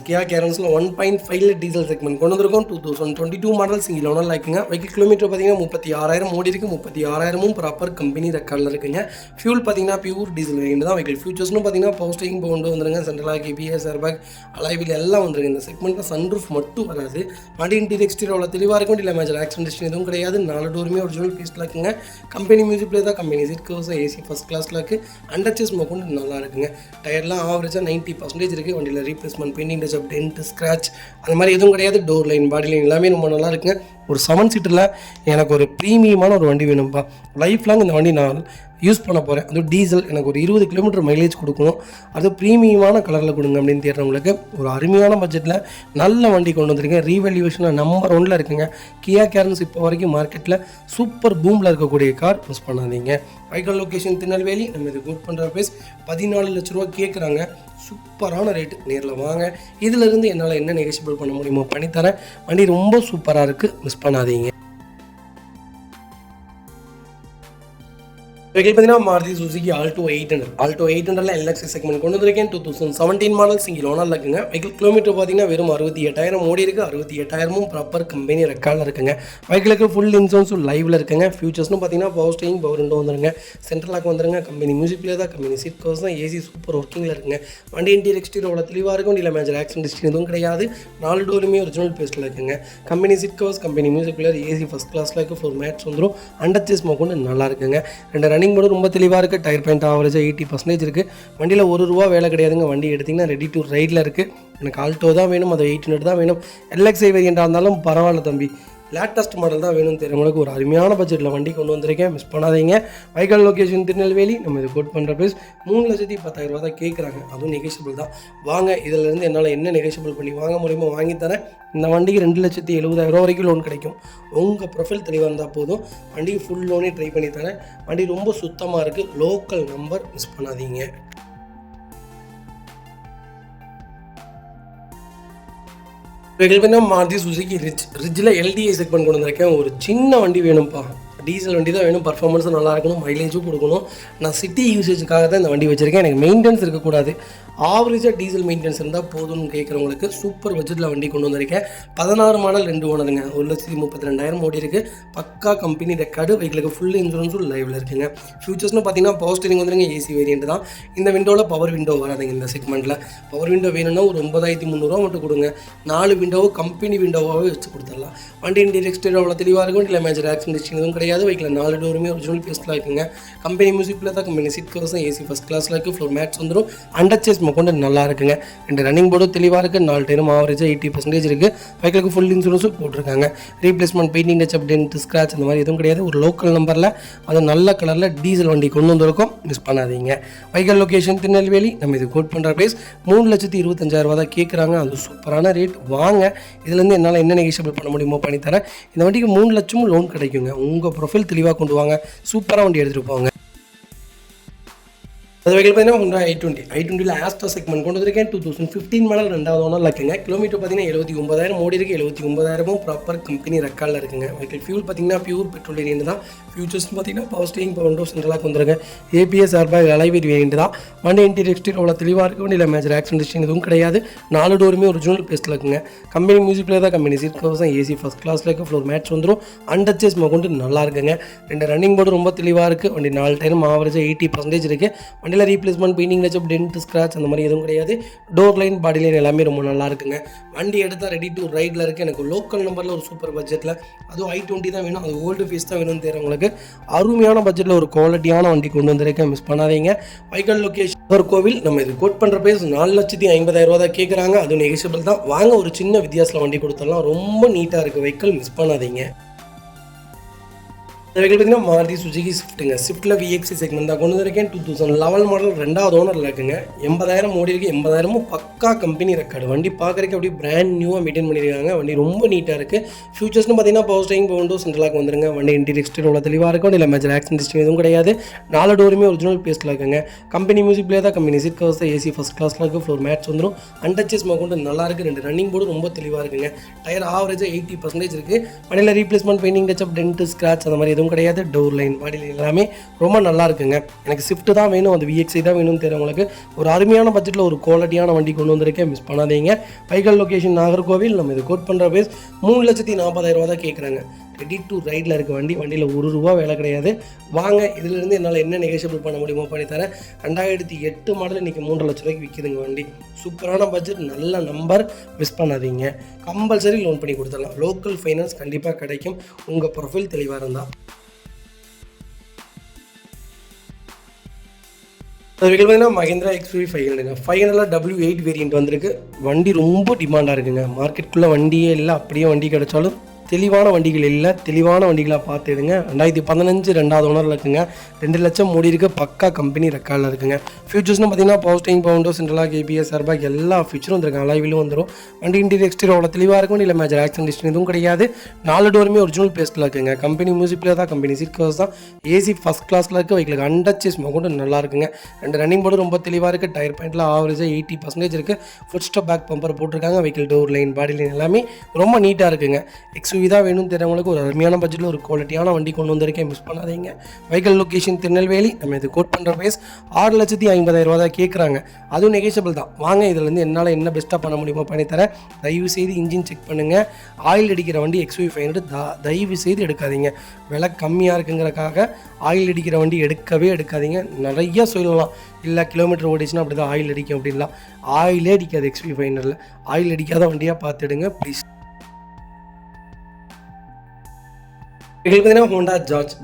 கியா கேரன்ஸில் 1.5 டீசல் செக்மெண்ட் கொண்டு வந்திருக்கோம். 2022 மாடல், சிங்கிள் ஓனர் இருக்குங்க. வெஹிக்கிள் கிலோமீட்டர் பார்த்தீங்கன்னா 36,000 ஓடி இருக்குது. 36,000 ப்ராப்பர் கம்பெனி ரெக்கார்டில் இருக்குங்க. ஃபியூல் பார்த்தீங்கன்னா பியூர் டீசல் வேரியண்ட் தான். வெஹிக்கிள் ஃபியூச்சர்ஸ்னு பார்த்தீங்கன்னா பவர் ஸ்டீரிங் கொண்டு வந்துருங்க. சென்ட்ரலாக, கேபிஎஸ், ஏர்பேக், அலாய்வீல் எல்லாம் வந்துருங்க. இந்த செக்மெண்ட்டில் சன்ரூஃப் மட்டும் வராது. வண்டி இன்டீரியர் எக்ஸ்டீரியர் தெளிவாக இருக்கும். இல்லை மேஜர் ஆக்சிடென்ட் எதுவும் கிடையாது. 4 டோருமே ஒரிஜினல் பீஸில் இருக்குங்க. கம்பெனி மியூசிக் பிளே தான், company seat covers, AC first கிளாஸில் இருக்குது. அண்டர்ச்சேஸ் கொண்டு நல்லா இருக்குங்க. டயர்லாம் ஆவரேஜாக 90% இருக்குது. வண்டியில் replacement, painting, touch up, dent, scratch அந்த மாதிரி எதுவும் கிடையாது. டோர் லைன், பாடி லைன் எல்லாமே ரொம்ப நல்லா இருக்குங்க. ஒரு 7 சீட்டரில் எனக்கு ஒரு ப்ரீமியமான ஒரு வண்டி வேணும்ப்பா. லைஃப் லாங் இந்த வண்டி நான் யூஸ் பண்ண போகிறேன். அது டீசல், எனக்கு ஒரு 20 கிலோமீட்டர் மைலேஜ் கொடுக்கணும், அது ப்ரீமியமான கலரில் கொடுங்க அப்படின்னு தேடுறவங்களுக்கு ஒரு அருமையான பட்ஜெட்டில் நல்ல வண்டி கொண்டு வந்திருக்கேன். ரீவேல்யூவேஷனில் நம்பர் 1 இருக்குங்க. கியா கேரன்ஸ் இப்போ வரைக்கும் மார்க்கெட்டில் சூப்பர் பூமில் இருக்கக்கூடிய கார், மிஸ் பண்ணாதீங்க. வைக்கால் லொக்கேஷன் திருநெல்வேலி. நம்ம இது கோட் பண்ணுற ப்ரைஸ் 14 லட்ச ரூபா கேட்குறாங்க. சூப்பரான ரேட்டு. நேரில் வாங்க. இதிலிருந்து என்னால் என்ன நெகோஷியபிள் பண்ண முடியுமோ பண்ணித்தரேன். வண்டி ரொம்ப சூப்பராக இருக்குது, மிஸ் பண்ணாதீங்க. வெஹிக்கிள் பார்த்தீங்கன்னா மாருதி சுசுகி ஆல்டோ 800 ஆல்டோ 800ல எல்எக்ஸி செக்மெண்ட் கொண்டு வந்திருக்கேன். 2017 மாடல் சிங்கிள் ஓனரில் இருக்குங்க. வெஹிக்கிள் கிலோமீட்டர் பார்த்தீங்கன்னா வெறும் 68,000 ஓடி இருக்குது. 68,000 ப்ராப்பர் கம்பெனி ரெக்கார்டில் இருக்குங்க. வெஹிக்கிளுக்கு ஃபுல் இன்சூரன்ஸும் லைவில் இருக்குங்க. ஃபியூச்சர்ஸ்னு பார்த்தீங்கன்னா பவர் ஸ்டீரிங், பவர் விண்டோ வந்துருங்க, சென்ட்ரல் லாக் வந்துருங்க, கம்பெனி மியூசிக் பிளேயர் தான், கம்பெனி சீட் கவர்ஸ் தான், ஏசி சூப்பர் ஒர்க்கிங்கில் இருக்குங்க. வண்டி இன்டீரியர் எக்ஸ்டீரியரோட தெளிவாக இருக்கும். இல்லை மேஜர் ஆக்சிடென்ட் ஹிஸ்ட்ரி எதுவும் கிடையாது. 4 டோருமே ஒரிஜினல் பேஸ்ட்டில் இருக்குங்க. Company seat covers, company music player, AC first கிளாஸில் இருக்குது. 4 மேட்ச் வந்துடும். அண்டர் சேஸ் கொண்டு நல்லா இருக்குங்க. 2 ரன்னிங் போர்டு ரொம்ப தெளிவாக இருக்குது. டயர் பாயிண்ட் ஆவரேஜாக 80% இருக்குது. வண்டியில் ₹1 வேலை கிடையாதுங்க. வண்டி எடுத்திங்கன்னா ரெடி டு ரைடில் இருக்குது. எனக்கு ஆல்டோ தான் வேணும், அது 800 தான் வேணும். எல்எக்ஸ்ஐ வேரியண்ட்டாக இருந்தாலும் பரவாயில்ல தம்பி, லேட்டஸ்ட் மாடல் தான் வேணும்னு தெரியுங்களுக்கு ஒரு அருமையான பட்ஜெட்டில் வண்டி கொண்டு வந்திருக்கேன். மிஸ் பண்ணாதீங்க. Vehicle location Tirunelveli. நம்ம இது கோட் பண்ணுற ப்ரைஸ் 3,10,000 தான் கேட்குறாங்க. அதுவும் நெகோஷியபிள் தான். வாங்க, இதிலேருந்து என்னால் என்ன நெகோஷியபிள் பண்ணி வாங்க முடியுமோ வாங்கித்தரேன். இந்த வண்டிக்கு 2,70,000 வரைக்கும் லோன் கிடைக்கும். உங்கள் ப்ரொஃபைல் தெளிவாக இருந்தால் போதும். வண்டிக்கு ஃபுல் லோனே ட்ரை பண்ணி தரேன். வண்டி ரொம்ப சுத்தமாக இருக்குது. லோக்கல் நம்பர், மிஸ் பண்ணாதீங்க. வெஹிக்கிள் பார்த்தீங்கன்னா மாருதி சுசுகி ரிட்ஜில் எல்டிஐ செக்மெண்ட் கொண்டு வந்திருக்கேன். ஒரு சின்ன வண்டி வேணும்ப்பா, டீசல் வண்டி தான் வேணும். பர்ஃபார்மன்ஸும் நல்லா இருக்கணும், மைலேஜும் கொடுக்கணும். நான் சிட்டி யூசேஜுக்காக தான் இந்த வண்டி வச்சுருக்கேன். எனக்கு மெயின்டெனன்ஸ் இருக்கக்கூடாது, ஆவரேஜாக டீசல் மெயின்டெனன்ஸ் இருந்தால் போதும்னு கேட்குறவங்களுக்கு சூப்பர் பட்ஜெட்டில் வண்டி கொண்டு வந்திருக்கேன். 16 மாடல் 2 ஓனருங்க. 1,32,000 ஓடி இருக்குது. பக்கா கம்பெனி ரெக்கார்டு. வெஹிக்கிளுக்கு ஃபுல் இன்சூரன்ஸும் லைவில் இருக்குங்க. ஃபியூச்சர்ஸ்னு பார்த்தீங்கன்னா பவர் ஸ்டீரிங் வந்துருங்க, ஏசி வேரியண்ட் தான். இந்த விண்டோவில் பவர் விண்டோ வராதுங்க. இந்த செக்மெண்ட்டில் பவர் விண்டோ வேணும்னா ஒரு 9,300 மட்டும் கொடுங்க. 4 விண்டோவும் கம்பெனி விண்டோவாகவே வச்சு கொடுத்துடலாம். வண்டி இன்டீரியர் எக்ஸ்டீரியர் அவ்வளோ தெளிவாக இருக்கும். இல்லை மேஜர் ஆக்சிடென்ட் ஹிஸ்ட்ரி எதுவும் கிடையாது. வெஹிக்கில் 4 டோருமே ஒரிஜினல் பேஸ்ட்டில் இருக்குங்க. கம்பெனி மியூசிக் பிளேயர் தான், கம்பெனி சீட் கவர்ஸ் தான், ஏசி ஃபஸ்ட் கிளாஸில் இருக்குது. 4 மேட்ச் வந்துடும். அண்டர் சேஸ் கொண்டு நல்லா இருக்குங்க. 2 ரன்னிங் போர்டும் தெளிவாக இருக்குது. 4 டயரும் ஆவரேஜாக 80% இருக்குது. வெஹிக்கிளுக்கு ஃபுல் இன்சூரன்ஸும் போட்டிருக்காங்க. Replacement, painting touch up, dent, scratch அந்த மாதிரி எதுவும் கிடையாது. ஒரு லோக்கல் நம்பரில் அது நல்ல கலரில் டீசல் வண்டி கொண்டு வந்திருக்கோம். மிஸ் பண்ணாதீங்க. Vehicle location Tirunelveli. நம்ம இது கோட் பண்ணுற ப்ரைஸ் 3,25,000 தான் கேட்குறாங்க. அது சூப்பரான ரேட். வாங்க, இதுலேருந்து என்னால் என்ன நெகோஷியபிள் பண்ண முடியுமோ பண்ணித்தரேன். இந்த வண்டிக்கு 3 லட்சமும் லோன் கிடைக்குங்க. உங்கள் ப்ரொஃபைல் தெளிவாக கொண்டு வாங்க. சூப்பராக வண்டி எடுத்துகிட்டு போங்க. அது வெஹிக்கிள் பார்த்தீங்கன்னா Honda i20ல ஆஸ்ட்ரா செக்மெண்ட் கொண்டு வந்திருக்கேன். 2015 மாடல் 2வது ஓனரில் இருக்குங்க. கிலோமீட்டர் பார்த்தீங்கன்னா 79,000 ஓடி இருக்குது. 79,000 ப்ராப்பர் கம்பெனி ரெக்கார்டில் இருக்குங்க. வெஹிக்கிள் ஃபியூல் பார்த்தீங்கன்னா பியூர் பெட்ரோல் வேரியண்ட் தான். ஃபியூச்சர்ஸ் பார்த்தீங்கன்னா power steering, power window, central lock வந்துருங்க. ஏபிஎஸ் ஏர்பேக் அலைவீல் வேரியண்ட் தான். வண்டி இன்டீரியர் எக்ஸ்டீரியர் அவ்வளோ தெளிவாக இருக்கும். வண்டியில் மேஜர் ஆக்சிடென்ட் ஹிஸ்ட்ரி எதுவும் கிடையாது. 4 டோருமே ஒரிஜினல் பேஸ்ட்டில் இருக்குங்க. கம்பெனி மியூசிக் பிளேயர் தான், கம்பெனி சீட் கவர்ஸ் தான், ஏசி ஃபஸ்ட் கிளாஸில் இருக்குது. 4 மேட்ச் வந்துடும். அண்டர் சேஸ் கொண்டு நல்லா இருக்குங்க. 2 ரன்னிங் போர்டு ரொம்ப தெளிவாக இருக்குது. வண்டி 4 டயரும் ஆவரேஜாக 80% இருக்குது. வண்டியில் replacement, painting touch up, dent, scratch அந்த மாதிரி எதுவும் கிடையாது. டோர் லைன், பாடி லைன் எல்லாமே ரொம்ப நல்லா இருக்குங்க. வண்டி எடுத்தால் ரெடி டு ரைடில் இருக்குது. எனக்கு லோக்கல் நம்பரில் ஒரு சூப்பர் பட்ஜெட்டில், அதுவும் i20 தான் வேணும், அது ஓல்டு ஃபேஸ் தான் வேணும்னு தெரியுறவங்களுக்கு அருமையான பட்ஜெட்டில் ஒரு குவாலிட்டியான வண்டி கொண்டு வந்திருக்கேன். மிஸ் பண்ணாதீங்க. வெஹிக்கிள் லொக்கேஷன் கோவில். நம்ம இது கோட் பண்ணுற ப்ரைஸ் 4,50,000 தான் கேட்குறாங்க. அதுவும் நெகோஷியபிள் தான். வாங்க, ஒரு சின்ன வித்தியாசத்தில் வண்டி கொடுத்துடலாம். ரொம்ப நீட்டாக இருக்குது வெஹிக்கிள். மிஸ் பண்ணாதீங்க. வெஹிக்கிள் பார்த்தீங்கன்னா மாருதி சுசுகி ஸ்விஃப்ட்டுங்க. ஸ்விஃப்ட்டில் விஎக்ஸி செக்மெண்ட் தான் கொண்டு வந்திருக்கேன். 2011 மாடல் 2வது ஓனரில் இருக்குங்க. 80,000 ஓடி இருக்குது. 80,000 பக்கா கம்பெனி ரெக்கார்டு. வண்டி பார்க்குறதுக்கு அப்படியே பிராண்ட் நியூவாக மெயின்டைன் பண்ணியிருக்காங்க. வண்டி ரொம்ப நீட்டாக இருக்குது. ஃபியூச்சர்ஸ்னு பார்த்தீங்கன்னா power steering, power window, central lock வந்துருங்க. வண்டி இன்டீரியர் எக்ஸ்டீரியர் அவ்வளோ தெளிவாக இருக்கும். இல்லை மேஜர் ஆக்சிடென்ட் ஹிஸ்ட்ரி எதுவும் கிடையாது. 4 டோருமே ஒரிஜினல் பேஸ்ட்டில் இருக்குங்க. கம்பெனி மியூசிக் பிளேயர் தான், கம்பெனி சீட் கவர்ஸ் தான், ஏசி ஃபஸ்ட் கிளாஸில் இருக்குது. 4 மேட்ச் வந்துடும். அண்டர் சேஸ் கொண்டு நல்லா இருக்குது. 2 ரன்னிங் போர்டு ரொம்ப தெளிவாக இருக்குங்க. டயர் ஆவரேஜாக 80% இருக்குது. வண்டியில் replacement, painting touch up, dent, scratch அந்த மாதிரி எதுவும் கிடையாது. டோர் லைன், பாடி லைன் எல்லாமே ரொம்ப நல்லா இருக்குங்க. எனக்கு ஸ்விஃப்ட் தான் வேணும், அது விஎக்ஸி தான் வேணும்னு தெரியுறவங்களுக்கு ஒரு அருமையான பட்ஜெட்டில் ஒரு குவாலிட்டியான வண்டி கொண்டு வந்திருக்கேன். மிஸ் பண்ணாதீங்க. Vehicle location Nagercoil. நம்ம இது கோட் பண்ணுற பேஸ் 3,40,000 தான் கேட்குறாங்க. ரெடி டு ரைடில் இருக்க வண்டி. வண்டியில் ₹1 வேலை கிடையாது. வாங்க, இதிலிருந்து என்னால் என்ன நெகோஷியபிள் பண்ண முடியுமோ பண்ணித்தரேன். 2008 மாடல் இன்றைக்கி 3 லட்ச ரூபாய்க்கு விற்கிதுங்க வண்டி. சூப்பரான பட்ஜெட், நல்ல நம்பர். மிஸ் பண்ணாதீங்க. கம்பல்சரி லோன் பண்ணி கொடுத்துடலாம். லோக்கல் ஃபைனான்ஸ் கண்டிப்பாக கிடைக்கும். உங்கள் ப்ரொஃபைல் தெளிவாக இருந்தால். அது வெஹிக்கிள் பார்த்தீங்கன்னா மஹிந்திரா XUV 500ங்க. 500ல W8 வேரியண்ட் வந்திருக்கு. வண்டி ரொம்ப டிமாண்டாக இருக்குங்க. மார்க்கெட்டுக்குள்ளே வண்டியே இல்லை. அப்படியே வண்டி கிடைச்சாலும் தெளிவான வண்டிகள் இல்லை. தெளிவான வண்டிகளாக பார்த்து எடுங்க. 2015 2வது ஓனரில் இருக்குங்க. 2 லட்சம் ஓடி இருக்குது. பக்கா கம்பெனி ரெக்கார்டில் இருக்குங்க. ஃபியூச்சர்ஸ்னு பார்த்தீங்கன்னா power steering, power window, central lock, ABS airbag எல்லா ஃபியூச்சரும் வந்துருக்காங்க. அலைவிலும் வந்துடும். வண்டி இன்டீரியர் எக்ஸ்டீரியர் அவ்வளோ தெளிவாக இருக்கும். இல்லை மேஜர் ஆக்சிடென்ட் ஹிஸ்ட்ரி எதுவும் கிடையாது. 4 டோருமே ஒரிஜினல் பேஸ்ட்டில் இருக்குங்க. கம்பெனி மியூசிக் பிளேயர் தான், கம்பெனி சீட் கவர்ஸ் தான், ஏசி ஃபஸ்ட் கிளாஸில் இருக்குது. வெஹிக்கிளுக்கு அண்டர் சேஸ் கொண்டு நல்லா இருக்குங்க. 2 ரன்னிங் போர்டு ரொம்ப தெளிவாக இருக்குது. டயர் பாயிண்டில் ஆவரேஜாக 80% இருக்குது. ஃபுட் ஸ்டெப் பேக் பம்பர் போட்டிருக்காங்க. வெஹிக்கிள் டோர் லைன், பாடி லைன் எல்லாமே ரொம்ப நீட்டாக இருக்குங்க. XUV எஸ்யூவி தான் வேணும்னு தெரிஞ்சவங்களுக்கு ஒரு அருமையான பட்ஜெட்டில் ஒரு குவாலிட்டியான வண்டி கொண்டு வந்திருக்கேன், மிஸ் பண்ணாதீங்க. Vehicle location Tirunelveli. நம்ம இது கோட் பண்ணுற ப்ரைஸ் 6,50,000 தான் கேட்குறாங்க. அதுவும் நெகோஷியபிள் தான். வாங்க இதுலேருந்து என்னால் என்ன பெஸ்ட்டாக பண்ண முடியுமோ பண்ணித்தரேன். தயவு செய்து இன்ஜின் செக் பண்ணுங்கள். ஆயில் அடிக்கிற வண்டி XUV 500 தயவு செய்து எடுக்காதீங்க. விலை கம்மியாக இருக்குங்கிறக்காக ஆயில் அடிக்கிற வண்டி எடுக்கவே எடுக்காதீங்க. நிறையா சொல்லலாம், இல்லை கிலோமீட்டர் ஓடிச்சுன்னா அப்படி தான் ஆயில் அடிக்கும் அப்படின்லாம். ஆயிலே அடிக்காது XUV 500. ஆயில் அடிக்காத வண்டியாக பார்த்துடுங்க ப்ளீஸ். எங்களுக்கு பார்த்தீங்கன்னா ஹோண்டா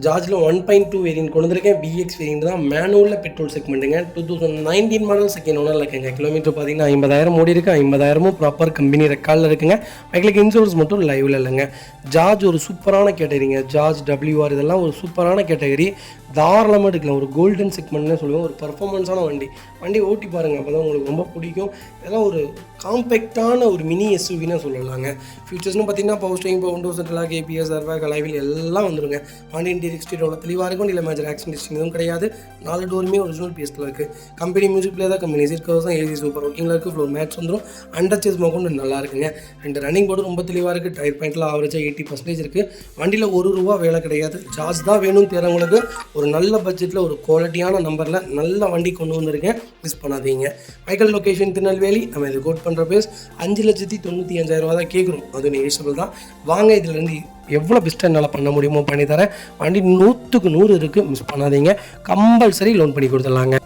ஜார்ஜில் 1.2 வேரியன்ட் கொண்டு வந்திருக்கேன். VX வேரியன்ட் தான், மேனுவலில் பெட்ரோல் செக்மெண்ட்டுங்க. 2019 மாடல் செகண்ட் ஓனர் இருக்குங்க. கிலோமீட்டர் பார்த்தீங்கன்னா 50,000 ஓடி இருக்குது. 50,000 ப்ராப்பர் கம்பெனி ரெக்கார்டில் இருக்குங்க. எங்களுக்கு இன்சூரன்ஸ் மட்டும் லைவில் இல்லைங்க. ஜார்ஜ் ஒரு சூப்பரான கேட்டகரிங்க. ஜார்ஜ் WR இதெல்லாம் ஒரு சூப்பரான கேட்டகரி. தாராளமாக எடுக்கலாம். ஒரு கோல்டன் செக்மெண்ட்னு சொல்லுவேன். ஒரு பர்ஃபார்மன்ஸான வண்டி ஓட்டி பாருங்கள், அப்போ தான் உங்களுக்கு ரொம்ப பிடிக்கும். இதெல்லாம் ஒரு காம்பேக்டான ஒரு மினி எஸ்யூவின்னு சொல்லலாங்க. ஃபியூச்சர்ஸ்னு பார்த்தீங்கன்னா power steering, windows central lock, ABS, airbag, alloy wheel எல்லாம் வந்துருங்க. வண்டி இன்டீரியர் எக்ஸ்டீரியர் தெளிவாக இருக்கும். இல்லை மேஜர் ஆக்சிடென்ட் எதுவும் கிடையாது. 4 டோருமே ஒரிஜினல் பீஸில் இருக்குது. கம்பெனி மியூசிக் பிளேயர் தான், கம்பெனி சீட் கவர்ஸ் தான், AC சூப்பர் ஒர்க்கிங்கில் இருக்குது. ஃப்ளோர் மேட்ச் வந்துடும். அண்டர் சேஸ் மோக்கும் நல்லா இருக்குங்க. 2 ரன்னிங் போர்டு ரொம்ப தெளிவாக இருக்குது. டயர் பாயிண்ட்டில் ஆவரேஜாக 80% இருக்குது. வண்டியில் ₹1 வேலை கிடையாது. ஜார்ஜ் தான் வேணும்னு தேர்றவங்களுக்கு ஒரு நல்ல பட்ஜெட்டில் ஒரு குவாலிட்டியான நம்பரில் நல்ல வண்டி கொண்டு வந்திருக்கேன், மிஸ் பண்ணாதீங்க. Vehicle location Tirunelveli. நம்ம இது கோட் பண்ணுற ப்ரைஸ் 5,95,000 தான் கேட்குறோம். அது நெகோஷியபிள் தான். வாங்க இதுலேருந்து எவ்வளோ பெஸ்ட்டாக என்னால் பண்ண முடியுமோ பண்ணித்தரேன். வண்டி 100க்கு 100 இருக்குது, மிஸ் பண்ணாதீங்க. கம்பல்சரி லோன் பண்ணி கொடுத்துடலாங்க.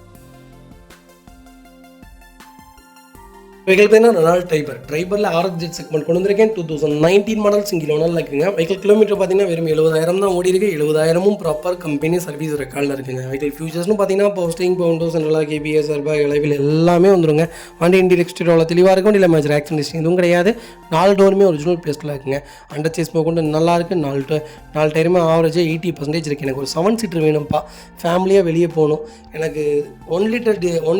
வெஹிக்கல் பார்த்தீங்கன்னா ரெனால்ட் ட்ரைபரில் ஆரஞ்சு செக்மெண்ட் கொண்டு வந்திருக்கேன். 2019 மாடல் சிங்கிள் ஓனரில் இருக்குங்க. வெஹிக்கல் கிலோமீட்டர் பார்த்தீங்கன்னா வெறும் 70,000 தான் ஓடி இருக்குது. 70,000 ப்ராப்பர் கம்பெனி சர்வீஸ் ரெக்கார்டில் இருக்குங்க. வெஹிக்கல் ஃபியூச்சர்ஸ்னு பார்த்தீங்கன்னா power steering, windows central lock, ABS, airbag, alloy wheel எல்லாமே வந்துருங்க. வண்டி இன்டீரியர் எக்ஸ்டீரியர் தெளிவாக இருக்கும். இல்லை மேஜர் ஆக்சிடென்ட் எதுவும் கிடையாது. 4 டோருமே ஒரிஜினல் பிளேஸில் இருக்குங்க. அண்டர் சேஸ் கொண்டு நல்லா இருக்குது. 4 டயருமே ஆவரேஜாக 80% இருக்குது. எனக்கு ஒரு 7 சீட்டர் வேணும்ப்பா, ஃபேமிலியாக வெளியே போகணும். எனக்கு 1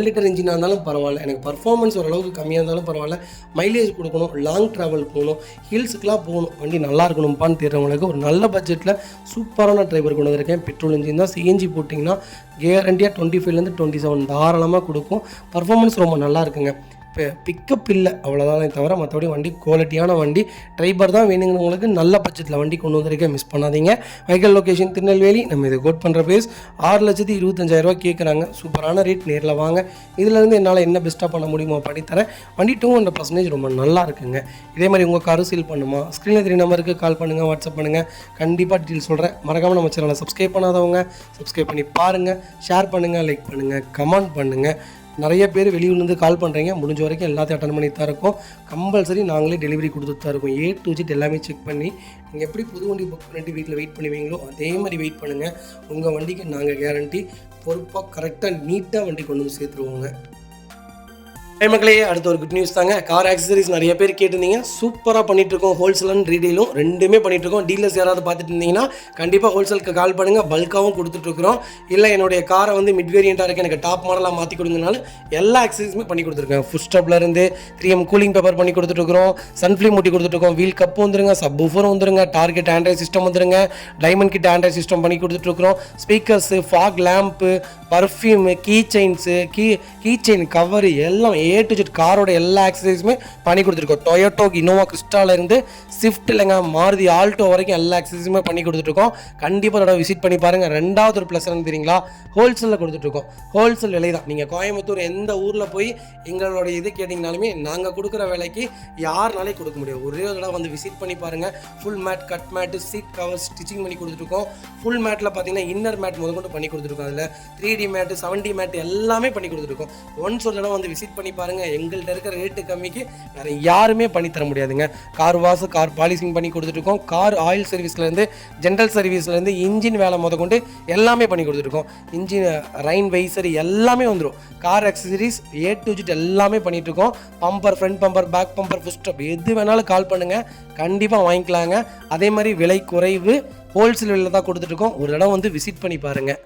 லிட்டர் இன்ஜினாக இருந்தாலும் பரவாயில்ல, எனக்கு பர்ஃபார்மன்ஸ் ஓரளவுக்கு கம்மியாக இருந்தாலும் பரவாயில்ல, மைலேஜ் கொடுக்கணும், லாங் ட்ராவல் போகணும், ஹில்ஸுக்கெலாம் போகணும், வண்டி நல்லா இருக்கணும்ப்பான்னு தெரிறவங்களுக்கு ஒரு நல்ல பட்ஜெட்டில் சூப்பரான டிரைவர் கொண்டு வந்திருக்கேன். பெட்ரோல் இன்ஜின் தான். CNG போட்டிங்கன்னா கேரண்டியாக 25 27 தாராளமாக கொடுக்கும். பர்ஃபார்மன்ஸ் ரொம்ப நல்லா இருக்குங்க. இப்போ பிக்கப் இல்லை அவ்வளோதானே தவிர மற்றபடி வண்டி குவாலிட்டியான வண்டி. ட்ரைபர் தான் வேணுங்கிறவங்களுக்கு நல்ல பட்ஜெட்டில் வண்டி கொண்டு வந்திருக்கேன், மிஸ் பண்ணாதீங்க. Vehicle location Tirunelveli. நம்ம இது கோட் பண்ணுற ப்ரைஸ் 6,25,000 கேட்குறாங்க. சூப்பரான ரேட். நேரில் வாங்க. இதிலேருந்து என்னால் என்ன பெஸ்ட்டாக பண்ண முடியுமோ பண்ணித்தரேன். வண்டி 200% ரொம்ப நல்லா இருக்குங்க. இதே மாதிரி உங்கள் காரும் சேல் பண்ணுமா, ஸ்க்ரீனில் 3 நம்பருக்கு கால் பண்ணுங்கள், வாட்ஸ்அப் பண்ணுங்கள். கண்டிப்பாக டீட்டெயில் சொல்கிறேன். மறக்காமல் நம்ம சேனலை சப்ஸ்கிரைப் பண்ணாதவங்க சப்ஸ்கிரைப் பண்ணி பாருங்கள், ஷேர் பண்ணுங்கள், லைக் பண்ணுங்கள், கமெண்ட் பண்ணுங்கள். நிறைய பேர் வெளியூர்லேருந்து கால் பண்ணுறீங்க. முடிஞ்ச வரைக்கும் எல்லாத்தையும் அட்டன் பண்ணி தான் இருக்கோம். கம்பல்சரி நாங்களே டெலிவரி கொடுத்துட்டு தான் இருக்கோம். A to Z எல்லாமே செக் பண்ணி நீங்கள் எப்படி புது வண்டி புக் பண்ணிட்டு வீட்டில் வெயிட் பண்ணுவீங்களோ அதே மாதிரி வெயிட் பண்ணுங்கள். உங்கள் வண்டிக்கு நாங்கள் கேரண்டி, பொறுப்பாக கரெக்டாக நீட்டாக வண்டி கொண்டு வந்து சேர்த்துருவோங்க. மக்களே, அடுத்த ஒரு குட் நியூஸ் தாங்க. கார் ஆக்சசரிஸ் நிறைய பேர் கேட்டிருந்தீங்க. சூப்பராக பண்ணிகிட்ருக்கோம். ஹோல்சேல் அண்ட் ரீடெயிலும் ரெண்டுமே பண்ணிகிட்ருக்கோம். டீலர்ஸ் யாராவது பார்த்துட்டு இருந்தீங்கன்னா கண்டிப்பாக ஹோல்சேலுக்கு கால் பண்ணுங்கள். பல்காகவும் கொடுத்துட்ருக்குறோம். இல்லை என்னுடைய காரை வந்து மிட் வேரியண்ட்டாக இருக்குது, எனக்கு டாப் மாடலாக மாற்றி கொடுங்கனாலும் எல்லா ஆக்சசரிஸுமே பண்ணி கொடுத்துருக்கேன். ஃபுட் ஸ்டாப்லேருந்து 3M கூலிங் பேப்பர் பண்ணி கொடுத்துட்ருக்குறோம். சன்ஃப்ளேம் மூட்டி கொடுத்துட்ருக்கோம். வீல் கப்பு வந்துருங்க, சப் ஊஃபரும் வந்துருங்க, டார்கெட் ஆண்ட்ராய்ட் சிஸ்டம் வந்துருங்க, டைமண்ட் கிட் ஆண்ட்ராய்ட் சிஸ்டம் பண்ணி கொடுத்துட்ருக்குறோம். Speakers, fog lamp, perfume, key chains, key chain cover எல்லாம் A to Z காரோட எல்லா ஆக்சசரிஸுமே பண்ணி கொடுத்துருக்கோம். டொயோட்டோ, இனோவா கிறிஸ்டாலேருந்து ஸ்விஃப்ட் இல்லைங்க, மாருதி ஆல்டோ வரைக்கும் எல்லா ஆக்சசரிஸுமே பண்ணி கொடுத்துருக்கோம். கண்டிப்பாக அதோட விசிட் பண்ணி பாருங்கள். ரெண்டாவது ஒரு ப்ளஸ் என்ன தெரியுங்களா, ஹோல்சேலில் கொடுத்துட்ருக்கோம். ஹோல்சேல் விலை தான். நீங்கள் கோயம்புத்தூர் எந்த ஊரில் போய் எங்களோட இது கேட்டிங்கனாலுமே நாங்கள் கொடுக்குற விலைக்கு யாருனாலே கொடுக்க முடியும். ஒரே ஒரு தடவை வந்து விசிட் பண்ணி பாருங்கள். Full mat, cut mat, seat cover stitching பண்ணி கொடுத்துருக்கோம். ஃபுல் மேட்டில் பார்த்தீங்கன்னா இன்னர் மேட் முதற்கொண்டு பண்ணி கொடுத்துருக்கோம். அதில் 3D மேட்டு, 7D மேட்டு எல்லாமே பண்ணி கொடுத்துருக்கோம். ஒன்ஸ் ஒரு தடவை வந்து விசிட் பண்ணி பாருங்கள். எங்கள்கிட்ட இருக்கிற ரேட்டு கம்மிக்கு வேறு யாருமே பண்ணி தர முடியாதுங்க. கார் வாஷ், கார் பாலிசிங் பண்ணி கொடுத்துட்ருக்கோம். கார் ஆயில் சர்வீஸ்லேருந்து, ஜென்ரல் சர்வீஸ்லேருந்து, இன்ஜின் வேலை முதற்கொண்டு எல்லாமே பண்ணி கொடுத்துருக்கோம். இன்ஜின் ரைன் வைசர் எல்லாமே வந்துடும். Car accessories A to Z எல்லாமே பண்ணிகிட்ருக்கோம். Bumper, front bumper, back bumper, foot step எது வேணாலும் கால் பண்ணுங்கள், கண்டிப்பாக வாங்கிக்கலாங்க. அதே மாதிரி விலை குறைவு, ஹோல்சேல் விலையில் தான் கொடுத்துட்ருக்கோம். ஒரு தடவை வந்து விசிட் பண்ணி பாருங்கள்.